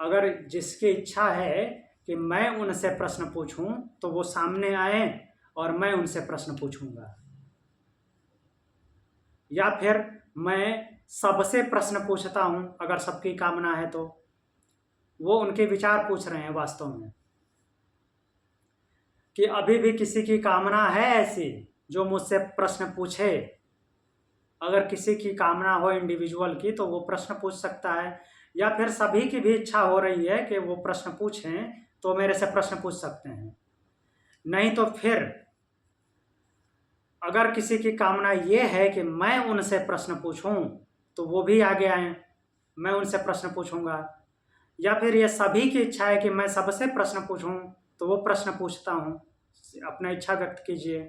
अगर जिसकी इच्छा है कि मैं उनसे प्रश्न पूछूं तो वो सामने आए और मैं उनसे प्रश्न पूछूंगा। या फिर मैं सबसे प्रश्न पूछता हूं, अगर सबकी कामना है तो। वो उनके विचार पूछ रहे हैं वास्तव में, कि अभी भी किसी की कामना है ऐसी जो मुझसे प्रश्न पूछे। अगर किसी की कामना हो इंडिविजुअल की तो वो प्रश्न पूछ सकता है, या फिर सभी की भी इच्छा हो रही है कि वो प्रश्न पूछें तो मेरे से प्रश्न पूछ सकते हैं। नहीं तो फिर अगर किसी की कामना ये है कि मैं उनसे प्रश्न पूछूं तो वो भी आगे आए, मैं उनसे प्रश्न पूछूंगा। या फिर ये सभी की इच्छा है कि मैं सबसे प्रश्न पूछूं तो वो प्रश्न पूछता हूं। अपना इच्छा व्यक्त कीजिए,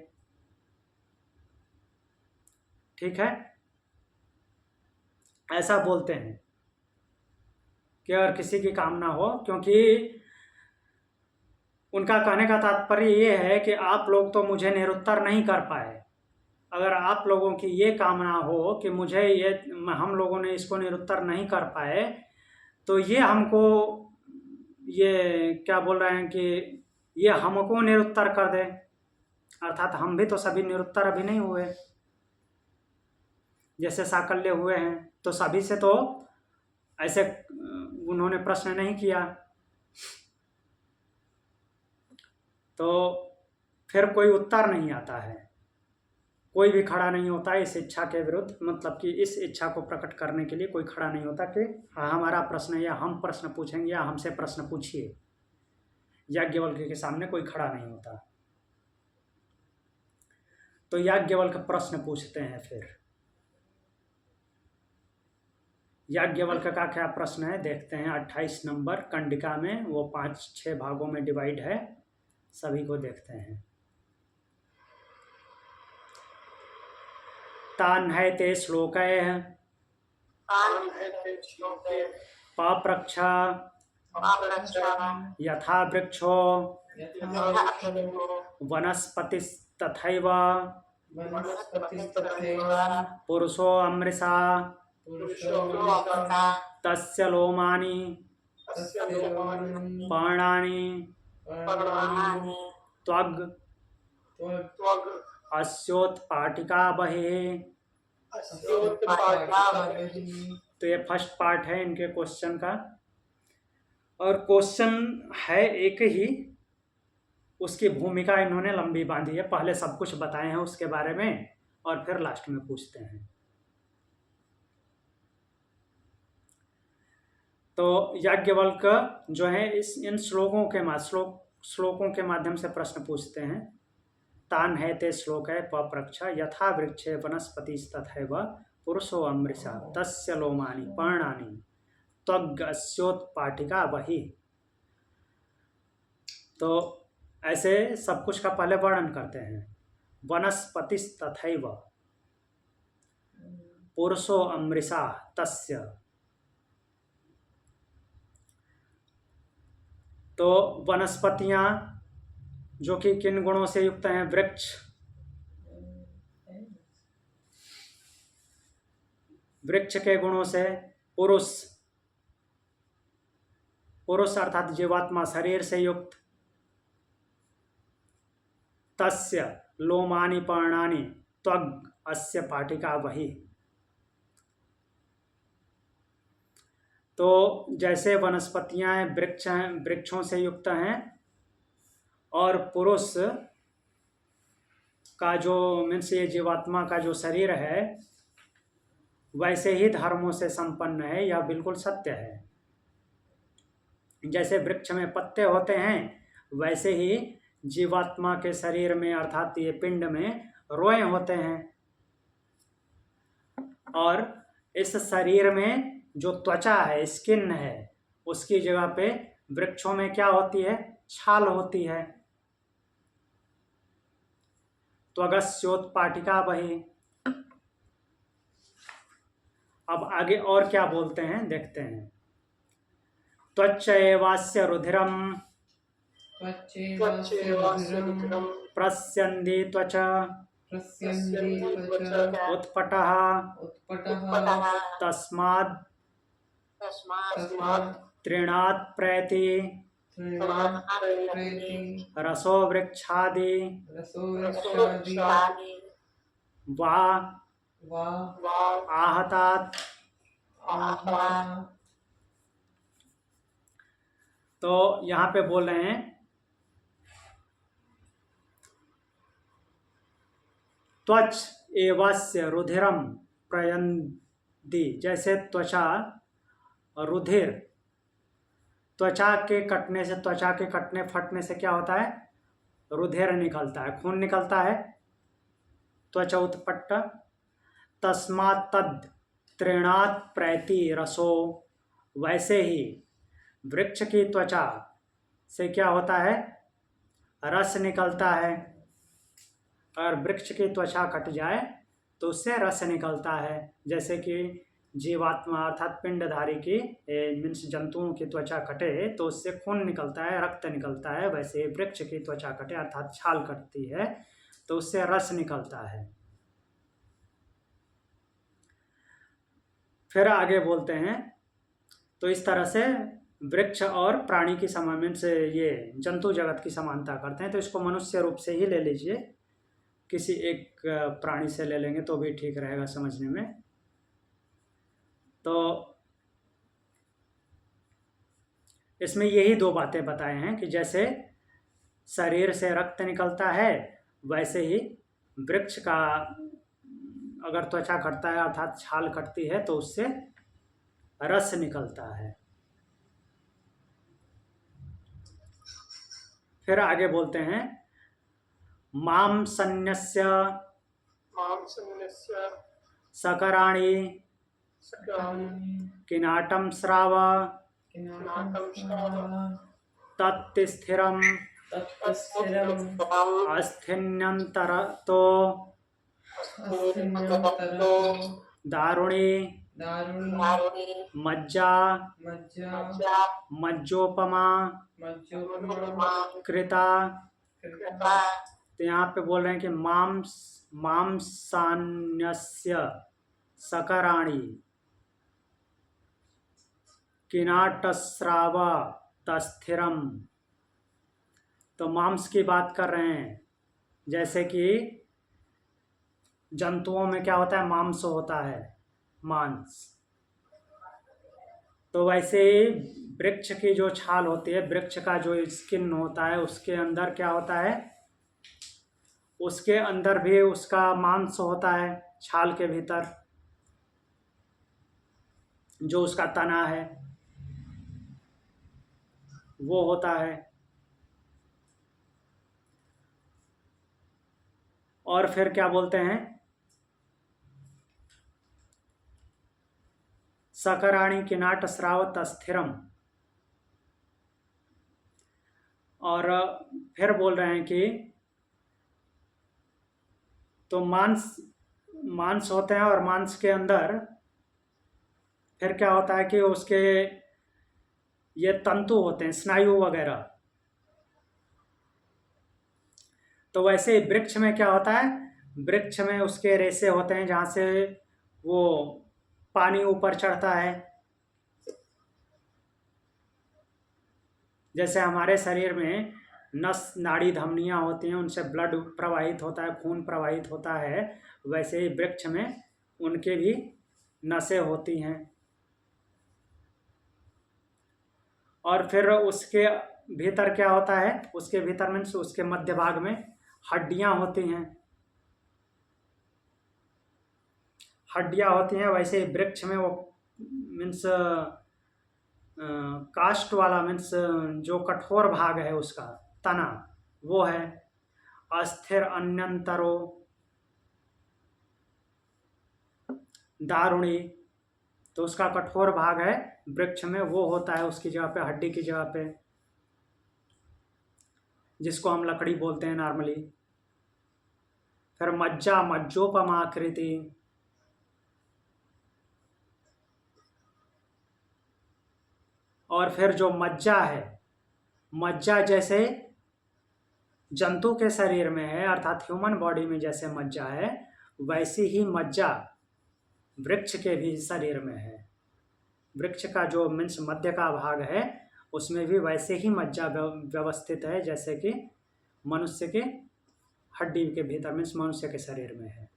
ठीक है। ऐसा बोलते हैं कि अगर किसी की कामना हो, क्योंकि उनका कहने का तात्पर्य ये है कि आप लोग तो मुझे निरुत्तर नहीं कर पाए। अगर आप लोगों की ये कामना हो कि मुझे ये, हम लोगों ने इसको निरुत्तर नहीं कर पाए, तो ये हमको, ये क्या बोल रहे हैं कि ये हमको निरुत्तर कर दे। अर्थात हम भी तो सभी निरुत्तर अभी नहीं हुए। जैसे साकल्य हुए हैं तो सभी से तो ऐसे उन्होंने प्रश्न नहीं किया, तो फिर कोई उत्तर नहीं आता है। कोई भी खड़ा नहीं होता इस इच्छा के विरुद्ध, मतलब कि इस इच्छा को प्रकट करने के लिए कोई खड़ा नहीं होता कि हाँ हमारा प्रश्न, या हम प्रश्न पूछेंगे, या हमसे प्रश्न पूछिए। याज्ञवल्क्य के सामने कोई खड़ा नहीं होता। तो याज्ञवल्क्य प्रश्न पूछते हैं। फिर याज्ञवल्क्य का क्या प्रश्न है देखते हैं। 28 नंबर कंडिका में, वो 5-6 भागों में डिवाइड है, सभी को देखते हैं। तान्हैते श्लोकैः पप्रच्छ यथा वृक्षो वनस्पतिस्तथैव पुरुषो अमृषा तस्य लोमानि पर्णानि त्वग् अस्योत्पाटिका बहिः। तो ये फर्स्ट पार्ट है इनके क्वेश्चन का, और क्वेश्चन है एक ही, उसकी भूमिका इन्होंने लंबी बांधी है। पहले सब कुछ बताए हैं उसके बारे में और फिर लास्ट में पूछते हैं। तो याज्ञवल्क्य जो है इन श्लोकों के माध्यम से प्रश्न पूछते हैं। तान है ते श्लोक है पप्रक्ष यथा वृक्षे वनस्पतिस्तथैव पुरुषो अमृषा तस्य लोमानि पर्णानि त्वग्स्योत्पाटिका वही। तो ऐसे सब कुछ का पहले वर्णन करते हैं। वनस्पतिस्तथैव पुरुषो अमृषा तस्य। तो वनस्पतियां जो कि किन गुणों से युक्त हैं? वृक्ष, वृक्ष के गुणों से पुरुष, पुरुष अर्थात जीवात्मा शरीर से युक्त, तस्य लोमानि पर्णानि त्वग अस्य पाटिका वही। तो जैसे वनस्पतियां वृक्ष हैं, वृक्षों से युक्त हैं, और पुरुष का जो मीन्स ये जीवात्मा का जो शरीर है वैसे ही धर्मों से संपन्न है, यह बिल्कुल सत्य है। जैसे वृक्ष में पत्ते होते हैं वैसे ही जीवात्मा के शरीर में अर्थात ये पिंड में रोए होते हैं, और इस शरीर में जो त्वचा है, स्किन है, उसकी जगह पे वृक्षों में क्या होती है? छाल होती है। त्वगस्योत्पाटिका वही। अब आगे और क्या बोलते हैं देखते हैं। त्वच्चैवास्य रुधिरम प्रस्यन्ति त्वच उत्पटः तस्मात् तृणात् प्रैति रसो वृक्षादि वा आहतात्। तो यहाँ पे बोल रहे हैं त्वच एवस्य रुधिरम प्रयन्ति। जैसे त्वचा, रुधिर, त्वचा के कटने से, त्वचा के कटने फटने से क्या होता है? रुधिर निकलता है, खून निकलता है। त्वचा उत्पट्ट तस्मात् तद् तृणात् प्रैति रसो। वैसे ही वृक्ष की त्वचा से क्या होता है? रस निकलता है, और वृक्ष की त्वचा कट जाए तो उससे रस निकलता है। जैसे कि जीवात्मा अर्थात पिंडधारी की मीन्स जंतुओं की त्वचा कटे तो उससे खून निकलता है, रक्त निकलता है, वैसे वृक्ष की त्वचा कटे अर्थात छाल कटती है तो उससे रस निकलता है। फिर आगे बोलते हैं, तो इस तरह से वृक्ष और प्राणी की समान से ये जंतु जगत की समानता करते हैं। तो इसको मनुष्य रूप से ही ले लीजिए, किसी एक प्राणी से ले लेंगे तो भी ठीक रहेगा समझने में। तो इसमें यही दो बातें बताए हैं कि जैसे शरीर से रक्त निकलता है वैसे ही वृक्ष का अगर त्वचा कटता है अर्थात छाल कटती है तो उससे रस निकलता है। फिर आगे बोलते हैं माम सन्यस्य सकराणि किनाटम श्राव तत्स्थिरम अस्थिन्यंतरतो दारुणी मज्जा मज्जोपमा कृता। तो यहाँ पे बोल रहे हैं कि मांसान्यस्य सकराणि किनाटस्राव तस्थिरम। तो मांस की बात कर रहे हैं, जैसे कि जंतुओं में क्या होता है? मांस होता है, मांस। तो वैसे ही वृक्ष की जो छाल होती है, वृक्ष का जो स्किन होता है उसके अंदर क्या होता है? उसके अंदर भी उसका मांस होता है, छाल के भीतर जो उसका तना है वो होता है। और फिर क्या बोलते हैं, सकराणी किनाट स्रावत अस्थिरम। और फिर बोल रहे हैं कि तो मांस होते हैं, और मांस के अंदर फिर क्या होता है कि उसके ये तंतु होते हैं, स्नायु वगैरह। तो वैसे वृक्ष में क्या होता है, वृक्ष में उसके रेशे होते हैं जहाँ से वो पानी ऊपर चढ़ता है। जैसे हमारे शरीर में नस नाड़ी धमनियाँ होती हैं, उनसे ब्लड प्रवाहित होता है, खून प्रवाहित होता है, वैसे ही वृक्ष में उनके भी नसें होती हैं। और फिर उसके भीतर क्या होता है, उसके भीतर मीन्स उसके मध्य भाग में हड्डियां होती हैं। हड्डियां होती हैं, वैसे ही वृक्ष में वो मीन्स कास्ट वाला मीन्स जो कठोर भाग है उसका तना, वो है अस्थिर अन्यंतरो दारुणी। तो उसका कठोर भाग है वृक्ष में, वो होता है उसकी जगह पे, हड्डी की जगह पे, जिसको हम लकड़ी बोलते हैं नॉर्मली। फिर मज्जा मज्जोपमाकृति, और फिर जो मज्जा है, मज्जा जैसे जंतु के शरीर में है, अर्थात ह्यूमन बॉडी में जैसे मज्जा है, वैसी ही मज्जा वृक्ष के भी शरीर में है। वृक्ष का जो मीन्स मध्य का भाग है, उसमें भी वैसे ही मज्जा व्यवस्थित है जैसे कि मनुष्य के हड्डी के भीतर मीन्स मनुष्य के शरीर में है।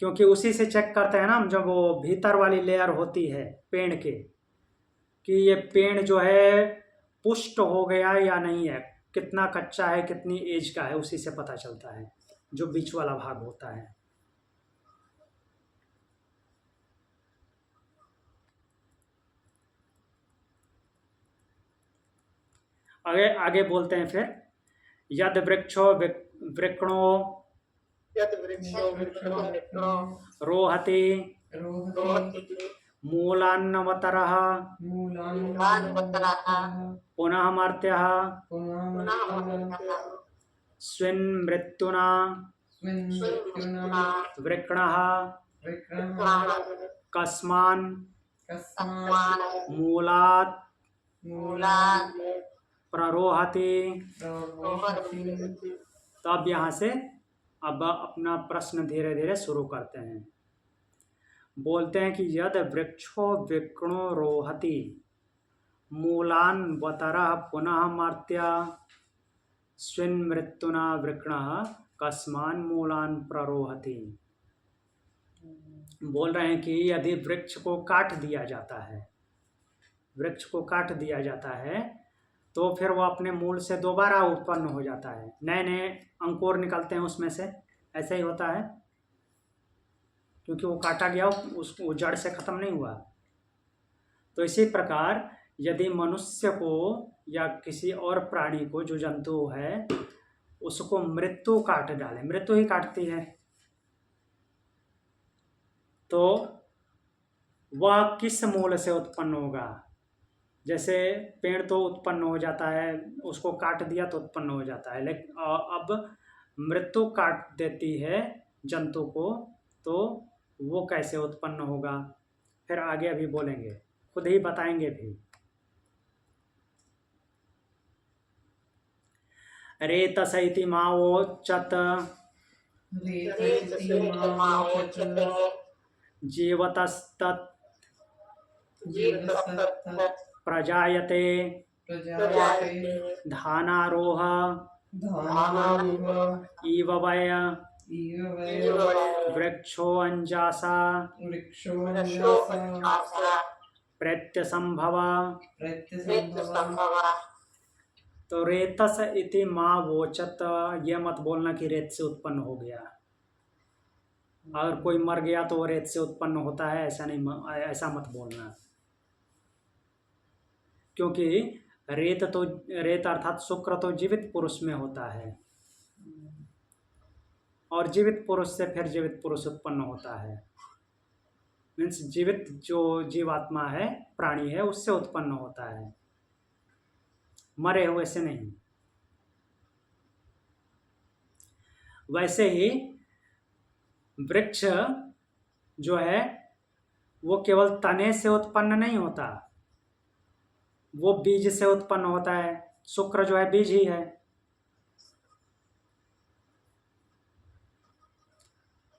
क्योंकि उसी से चेक करते हैं ना हम, जब वो भीतर वाली लेयर होती है पेड़ के, कि ये पेड़ जो है पुष्ट हो गया या नहीं है, कितना कच्चा है, कितनी एज का है, उसी से पता चलता है, जो बीच वाला भाग होता है। आगे आगे बोलते हैं फिर, यद वृक्षो वृक्णो यद वृक्षो वृक्षो रोहति रोहति मूलान्नवतरः पुनः मर्त्यः स्विन्मृत्युना वृक्णः कस्मान् मूलात् प्ररोहति। तो अब यहाँ से अब अपना प्रश्न धीरे धीरे शुरू करते हैं। बोलते हैं कि यद वृक्षो विक्णो रोहति मूलान वतरः पुनः मर्त्य स्विन्मृत्युना वृक्णः कस्मान मूलान प्ररोहति। बोल रहे हैं कि यदि वृक्ष को काट दिया जाता है, वृक्ष को काट दिया जाता है, तो फिर वो अपने मूल से दोबारा उत्पन्न हो जाता है, नए नए अंकुर निकलते हैं उसमें से। ऐसा ही होता है, क्योंकि वो काटा गया, वो जड़ से खत्म नहीं हुआ। तो इसी प्रकार यदि मनुष्य को या किसी और प्राणी को, जो जंतु है, उसको मृत्यु काट डाले, मृत्यु ही काटती है, तो वह किस मूल से उत्पन्न होगा। जैसे पेड़ तो उत्पन्न हो जाता है, उसको काट दिया तो उत्पन्न हो जाता है, लेकिन अब मृत्यु काट देती है जंतु को, तो वो कैसे उत्पन्न होगा, फिर आगे अभी बोलेंगे, खुद ही बताएंगे भी। रेतस इति मावोचत जीवतस्तत् प्रजायते धानारोह इव वय वृक्षो अंजासा प्रत्यसंभव। तो रेतस इति माँ वोचत, ये मत बोलना कि रेत से उत्पन्न हो गया। अगर कोई मर गया तो वो रेत से उत्पन्न होता है, ऐसा नहीं, ऐसा मत बोलना। क्योंकि रेत अर्थात शुक्र तो जीवित पुरुष में होता है, और जीवित पुरुष से फिर जीवित पुरुष उत्पन्न होता है। मीन्स जीवित जो जीवात्मा है, प्राणी है, उससे उत्पन्न होता है, मरे हुए से नहीं। वैसे ही वृक्ष जो है वो केवल तने से उत्पन्न नहीं होता, वो बीज से उत्पन्न होता है। शुक्र जो है बीज ही है।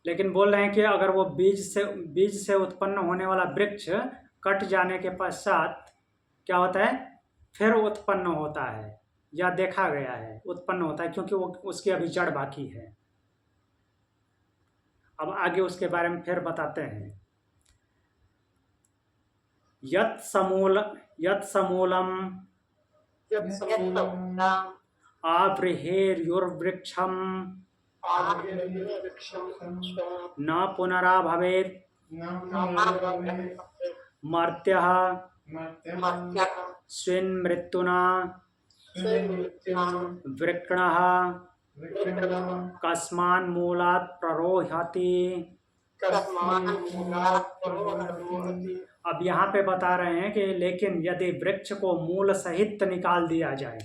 लेकिन बोल रहे हैं कि अगर वो बीज से उत्पन्न होने वाला वृक्ष कट जाने के पश्चात क्या होता है, फिर उत्पन्न होता है, या देखा गया है उत्पन्न होता है, क्योंकि वो उसकी अभी जड़ बाकी है। अब आगे उसके बारे में फिर बताते हैं। यत् समूलम आवृहेर्युर्वृक्षम न पुनराभवेत् मर्त्यः स्विन्मृत्युना वृक्णः कस्मान्मूलात् प्ररोहति। अब यहाँ पे बता रहे हैं कि लेकिन यदि वृक्ष को मूल सहित निकाल दिया जाए,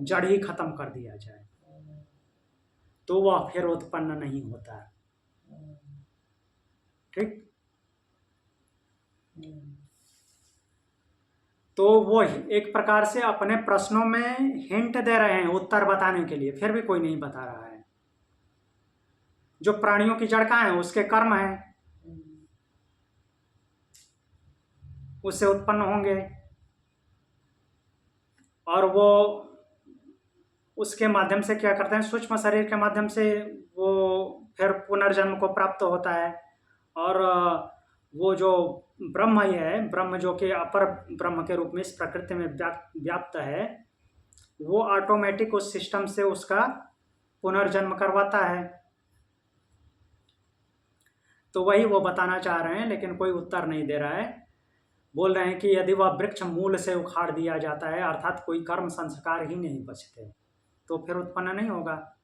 जड़ ही खत्म कर दिया जाए, तो वह फिर उत्पन्न नहीं होता। ठीक, तो वो एक प्रकार से अपने प्रश्नों में हिंट दे रहे हैं उत्तर बताने के लिए, फिर भी कोई नहीं बता रहा है। जो प्राणियों की जड़ कहाँ है, उसके कर्म है, उससे उत्पन्न होंगे, और वो उसके माध्यम से क्या करते हैं, सूक्ष्म शरीर के माध्यम से वो फिर पुनर्जन्म को प्राप्त होता है। और वो जो ब्रह्म ही है, ब्रह्म जो कि अपर ब्रह्म के रूप में इस प्रकृति में व्याप्त है, वो ऑटोमेटिक उस सिस्टम से उसका पुनर्जन्म करवाता है। तो वही वो बताना चाह रहे हैं, लेकिन कोई उत्तर नहीं दे रहा है। बोल रहे हैं कि यदि वह वृक्ष मूल से उखाड़ दिया जाता है, अर्थात कोई कर्म संस्कार ही नहीं बचते, तो फिर उत्पन्न नहीं होगा।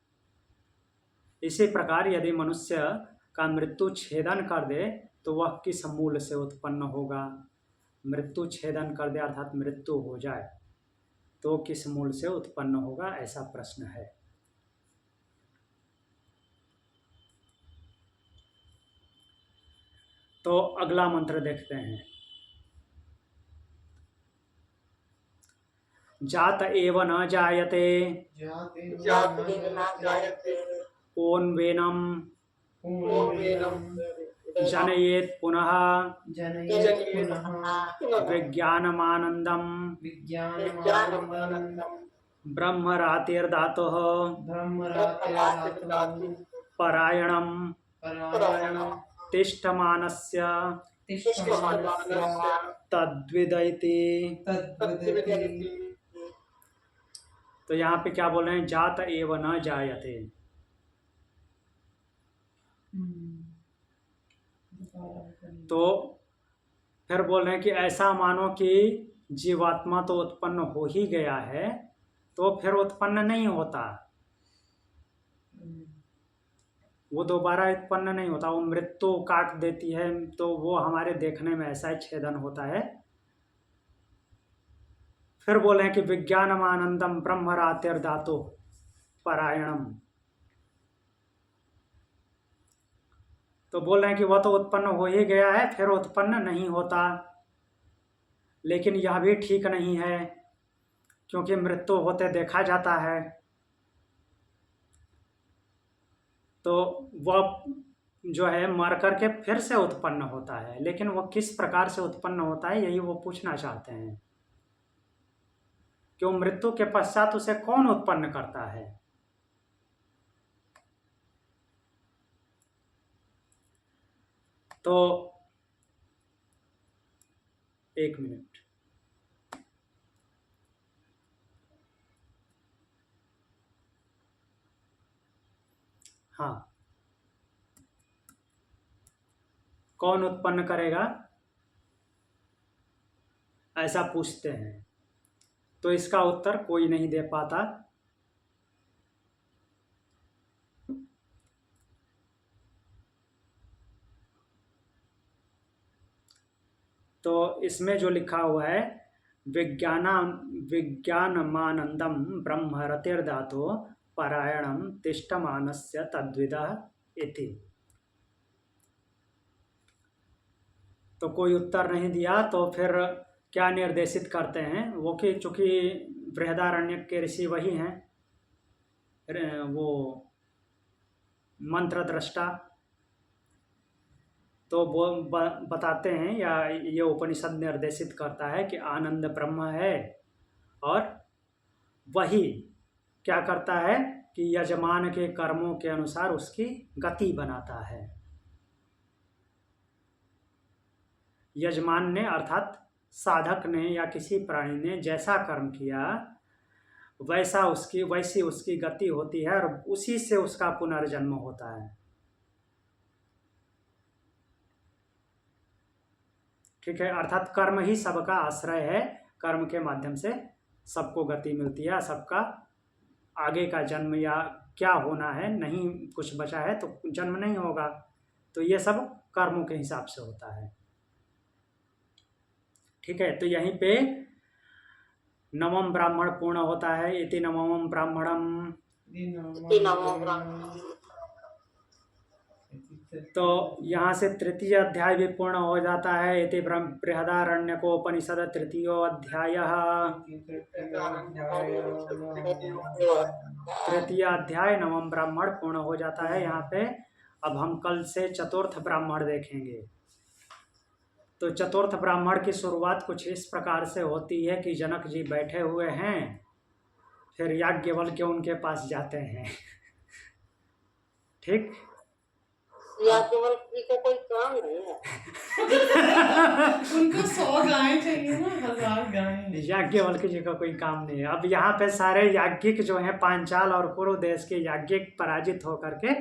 इसी प्रकार यदि मनुष्य का मृत्यु छेदन कर दे तो वह किस मूल से उत्पन्न होगा। मृत्यु छेदन कर दे अर्थात मृत्यु हो जाए तो किस मूल से उत्पन्न होगा, ऐसा प्रश्न है। तो अगला मंत्र देखते हैं। जात एव न जायते ओन्वेनम जनयेत् पुनः विज्ञानमानंदम ब्रह्मरातिर्धातुः परायणम तिष्ठमानस्य तद्विदयति। तो यहाँ पे क्या बोल रहे हैं, जात एव न जायते। तो फिर बोल रहे हैं कि ऐसा मानो कि जीवात्मा तो उत्पन्न हो ही गया है, तो फिर उत्पन्न नहीं होता, वो दोबारा उत्पन्न नहीं होता। वो मृत्यु काट देती है, तो वो हमारे देखने में ऐसा ही छेदन होता है। फिर बोले हैं कि विज्ञानम आनंदम ब्रह्मरातिर्धातु परायणम। तो बोल रहे हैं कि वह तो उत्पन्न हो ही गया है, फिर उत्पन्न नहीं होता। लेकिन यह भी ठीक नहीं है, क्योंकि मृत्यु होते देखा जाता है। तो वह जो है मर करके फिर से उत्पन्न होता है, लेकिन वह किस प्रकार से उत्पन्न होता है, यही वो पूछना चाहते हैं। क्यों मृत्यु के पश्चात उसे कौन उत्पन्न करता है। तो एक मिनट, हाँ, कौन उत्पन्न करेगा, ऐसा पूछते हैं। तो इसका उत्तर कोई नहीं दे पाता। तो इसमें जो लिखा हुआ है विज्ञानमानंदम ब्रह्म रतिर्धातो परायणम तिष्ठमानस्य तद्विदः इति। तो कोई उत्तर नहीं दिया, तो फिर क्या निर्देशित करते हैं वो कि चूंकि बृहदारण्यक के ऋषि वही हैं, वो मंत्र दृष्टा, तो वो बताते हैं या ये उपनिषद निर्देशित करता है कि आनंद ब्रह्म है और वही क्या करता है कि यजमान के कर्मों के अनुसार उसकी गति बनाता है। यजमान ने अर्थात साधक ने या किसी प्राणी ने जैसा कर्म किया वैसी उसकी गति होती है और उसी से उसका पुनर्जन्म होता है। ठीक है, अर्थात कर्म ही सबका आश्रय है, कर्म के माध्यम से सबको गति मिलती है, सबका आगे का जन्म या क्या होना है, नहीं कुछ बचा है तो जन्म नहीं होगा, तो ये सब कर्मों के हिसाब से होता है। ठीक है, तो यहीं पे नवम ब्राह्मण पूर्ण होता है। इति नवम ब्राह्मणम, तो यहाँ से तृतीय अध्याय भी पूर्ण हो जाता है। इति बृहदारण्यकोपनिषद तृतीयो अध्याय, तृतीय अध्याय नवम ब्राह्मण पूर्ण हो जाता है यहाँ पे। अब हम कल से चतुर्थ ब्राह्मण देखेंगे। तो चतुर्थ ब्राह्मण की शुरुआत कुछ इस प्रकार से होती है कि जनक जी बैठे हुए हैं, फिर याज्ञवल्क्य उनके पास जाते हैं। ठीक, याज्ञवल्क्य को कोई काम नहीं है। उनको 100 गायें चाहिए ना, 1000 गायें। याज्ञवल्क्य जी का कोई काम नहीं है। अब यहाँ पे सारे याज्ञिक जो हैं पांचाल और कुरु देश के याज्ञिक पराजित होकर के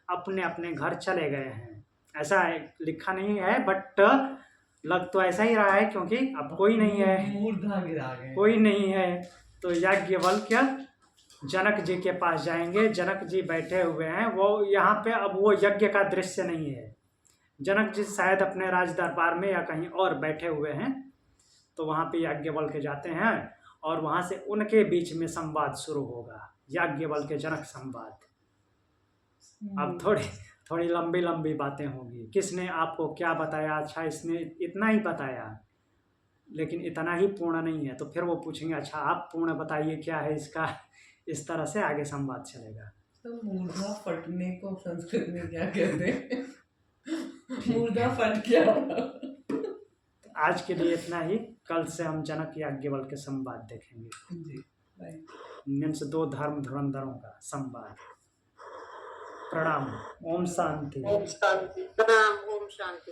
अपने अपने घर चले गए हैं। ऐसा लिखा नहीं है, बट लग तो ऐसा ही रहा है, क्योंकि अब कोई नहीं है, मूर्धा गिरा गए, कोई नहीं है। तो याज्ञवल्क्य जनक जी के पास जाएंगे। जनक जी बैठे हुए हैं, वो यहाँ पे अब वो यज्ञ का दृश्य नहीं है। जनक जी शायद अपने राज दरबार में या कहीं और बैठे हुए हैं, तो वहाँ पे याज्ञवल्क्य जाते हैं और वहाँ से उनके बीच में संवाद शुरू होगा, याज्ञवल्क्य जनक संवाद। अब थोड़ी लंबी लंबी बातें होंगी। किसने आपको क्या बताया, अच्छा इसने इतना ही बताया, लेकिन इतना ही पूर्ण नहीं है, तो फिर वो पूछेंगे अच्छा आप पूर्ण बताइए क्या है इसका। इस तरह से आगे संवाद चलेगा। तो मूर्धा फटने को संस्कृत में क्या कहते हैं? मूर्धा फट गया। आज के लिए इतना ही। कल से हम जनक याज्ञवल्क्य संवाद देखेंगे। जी, बाय। मीन्स 2 धर्म धुरंधरों का संवाद। प्रणाम। ओम शांति। ओम शांति। प्रणाम। ओम शांति।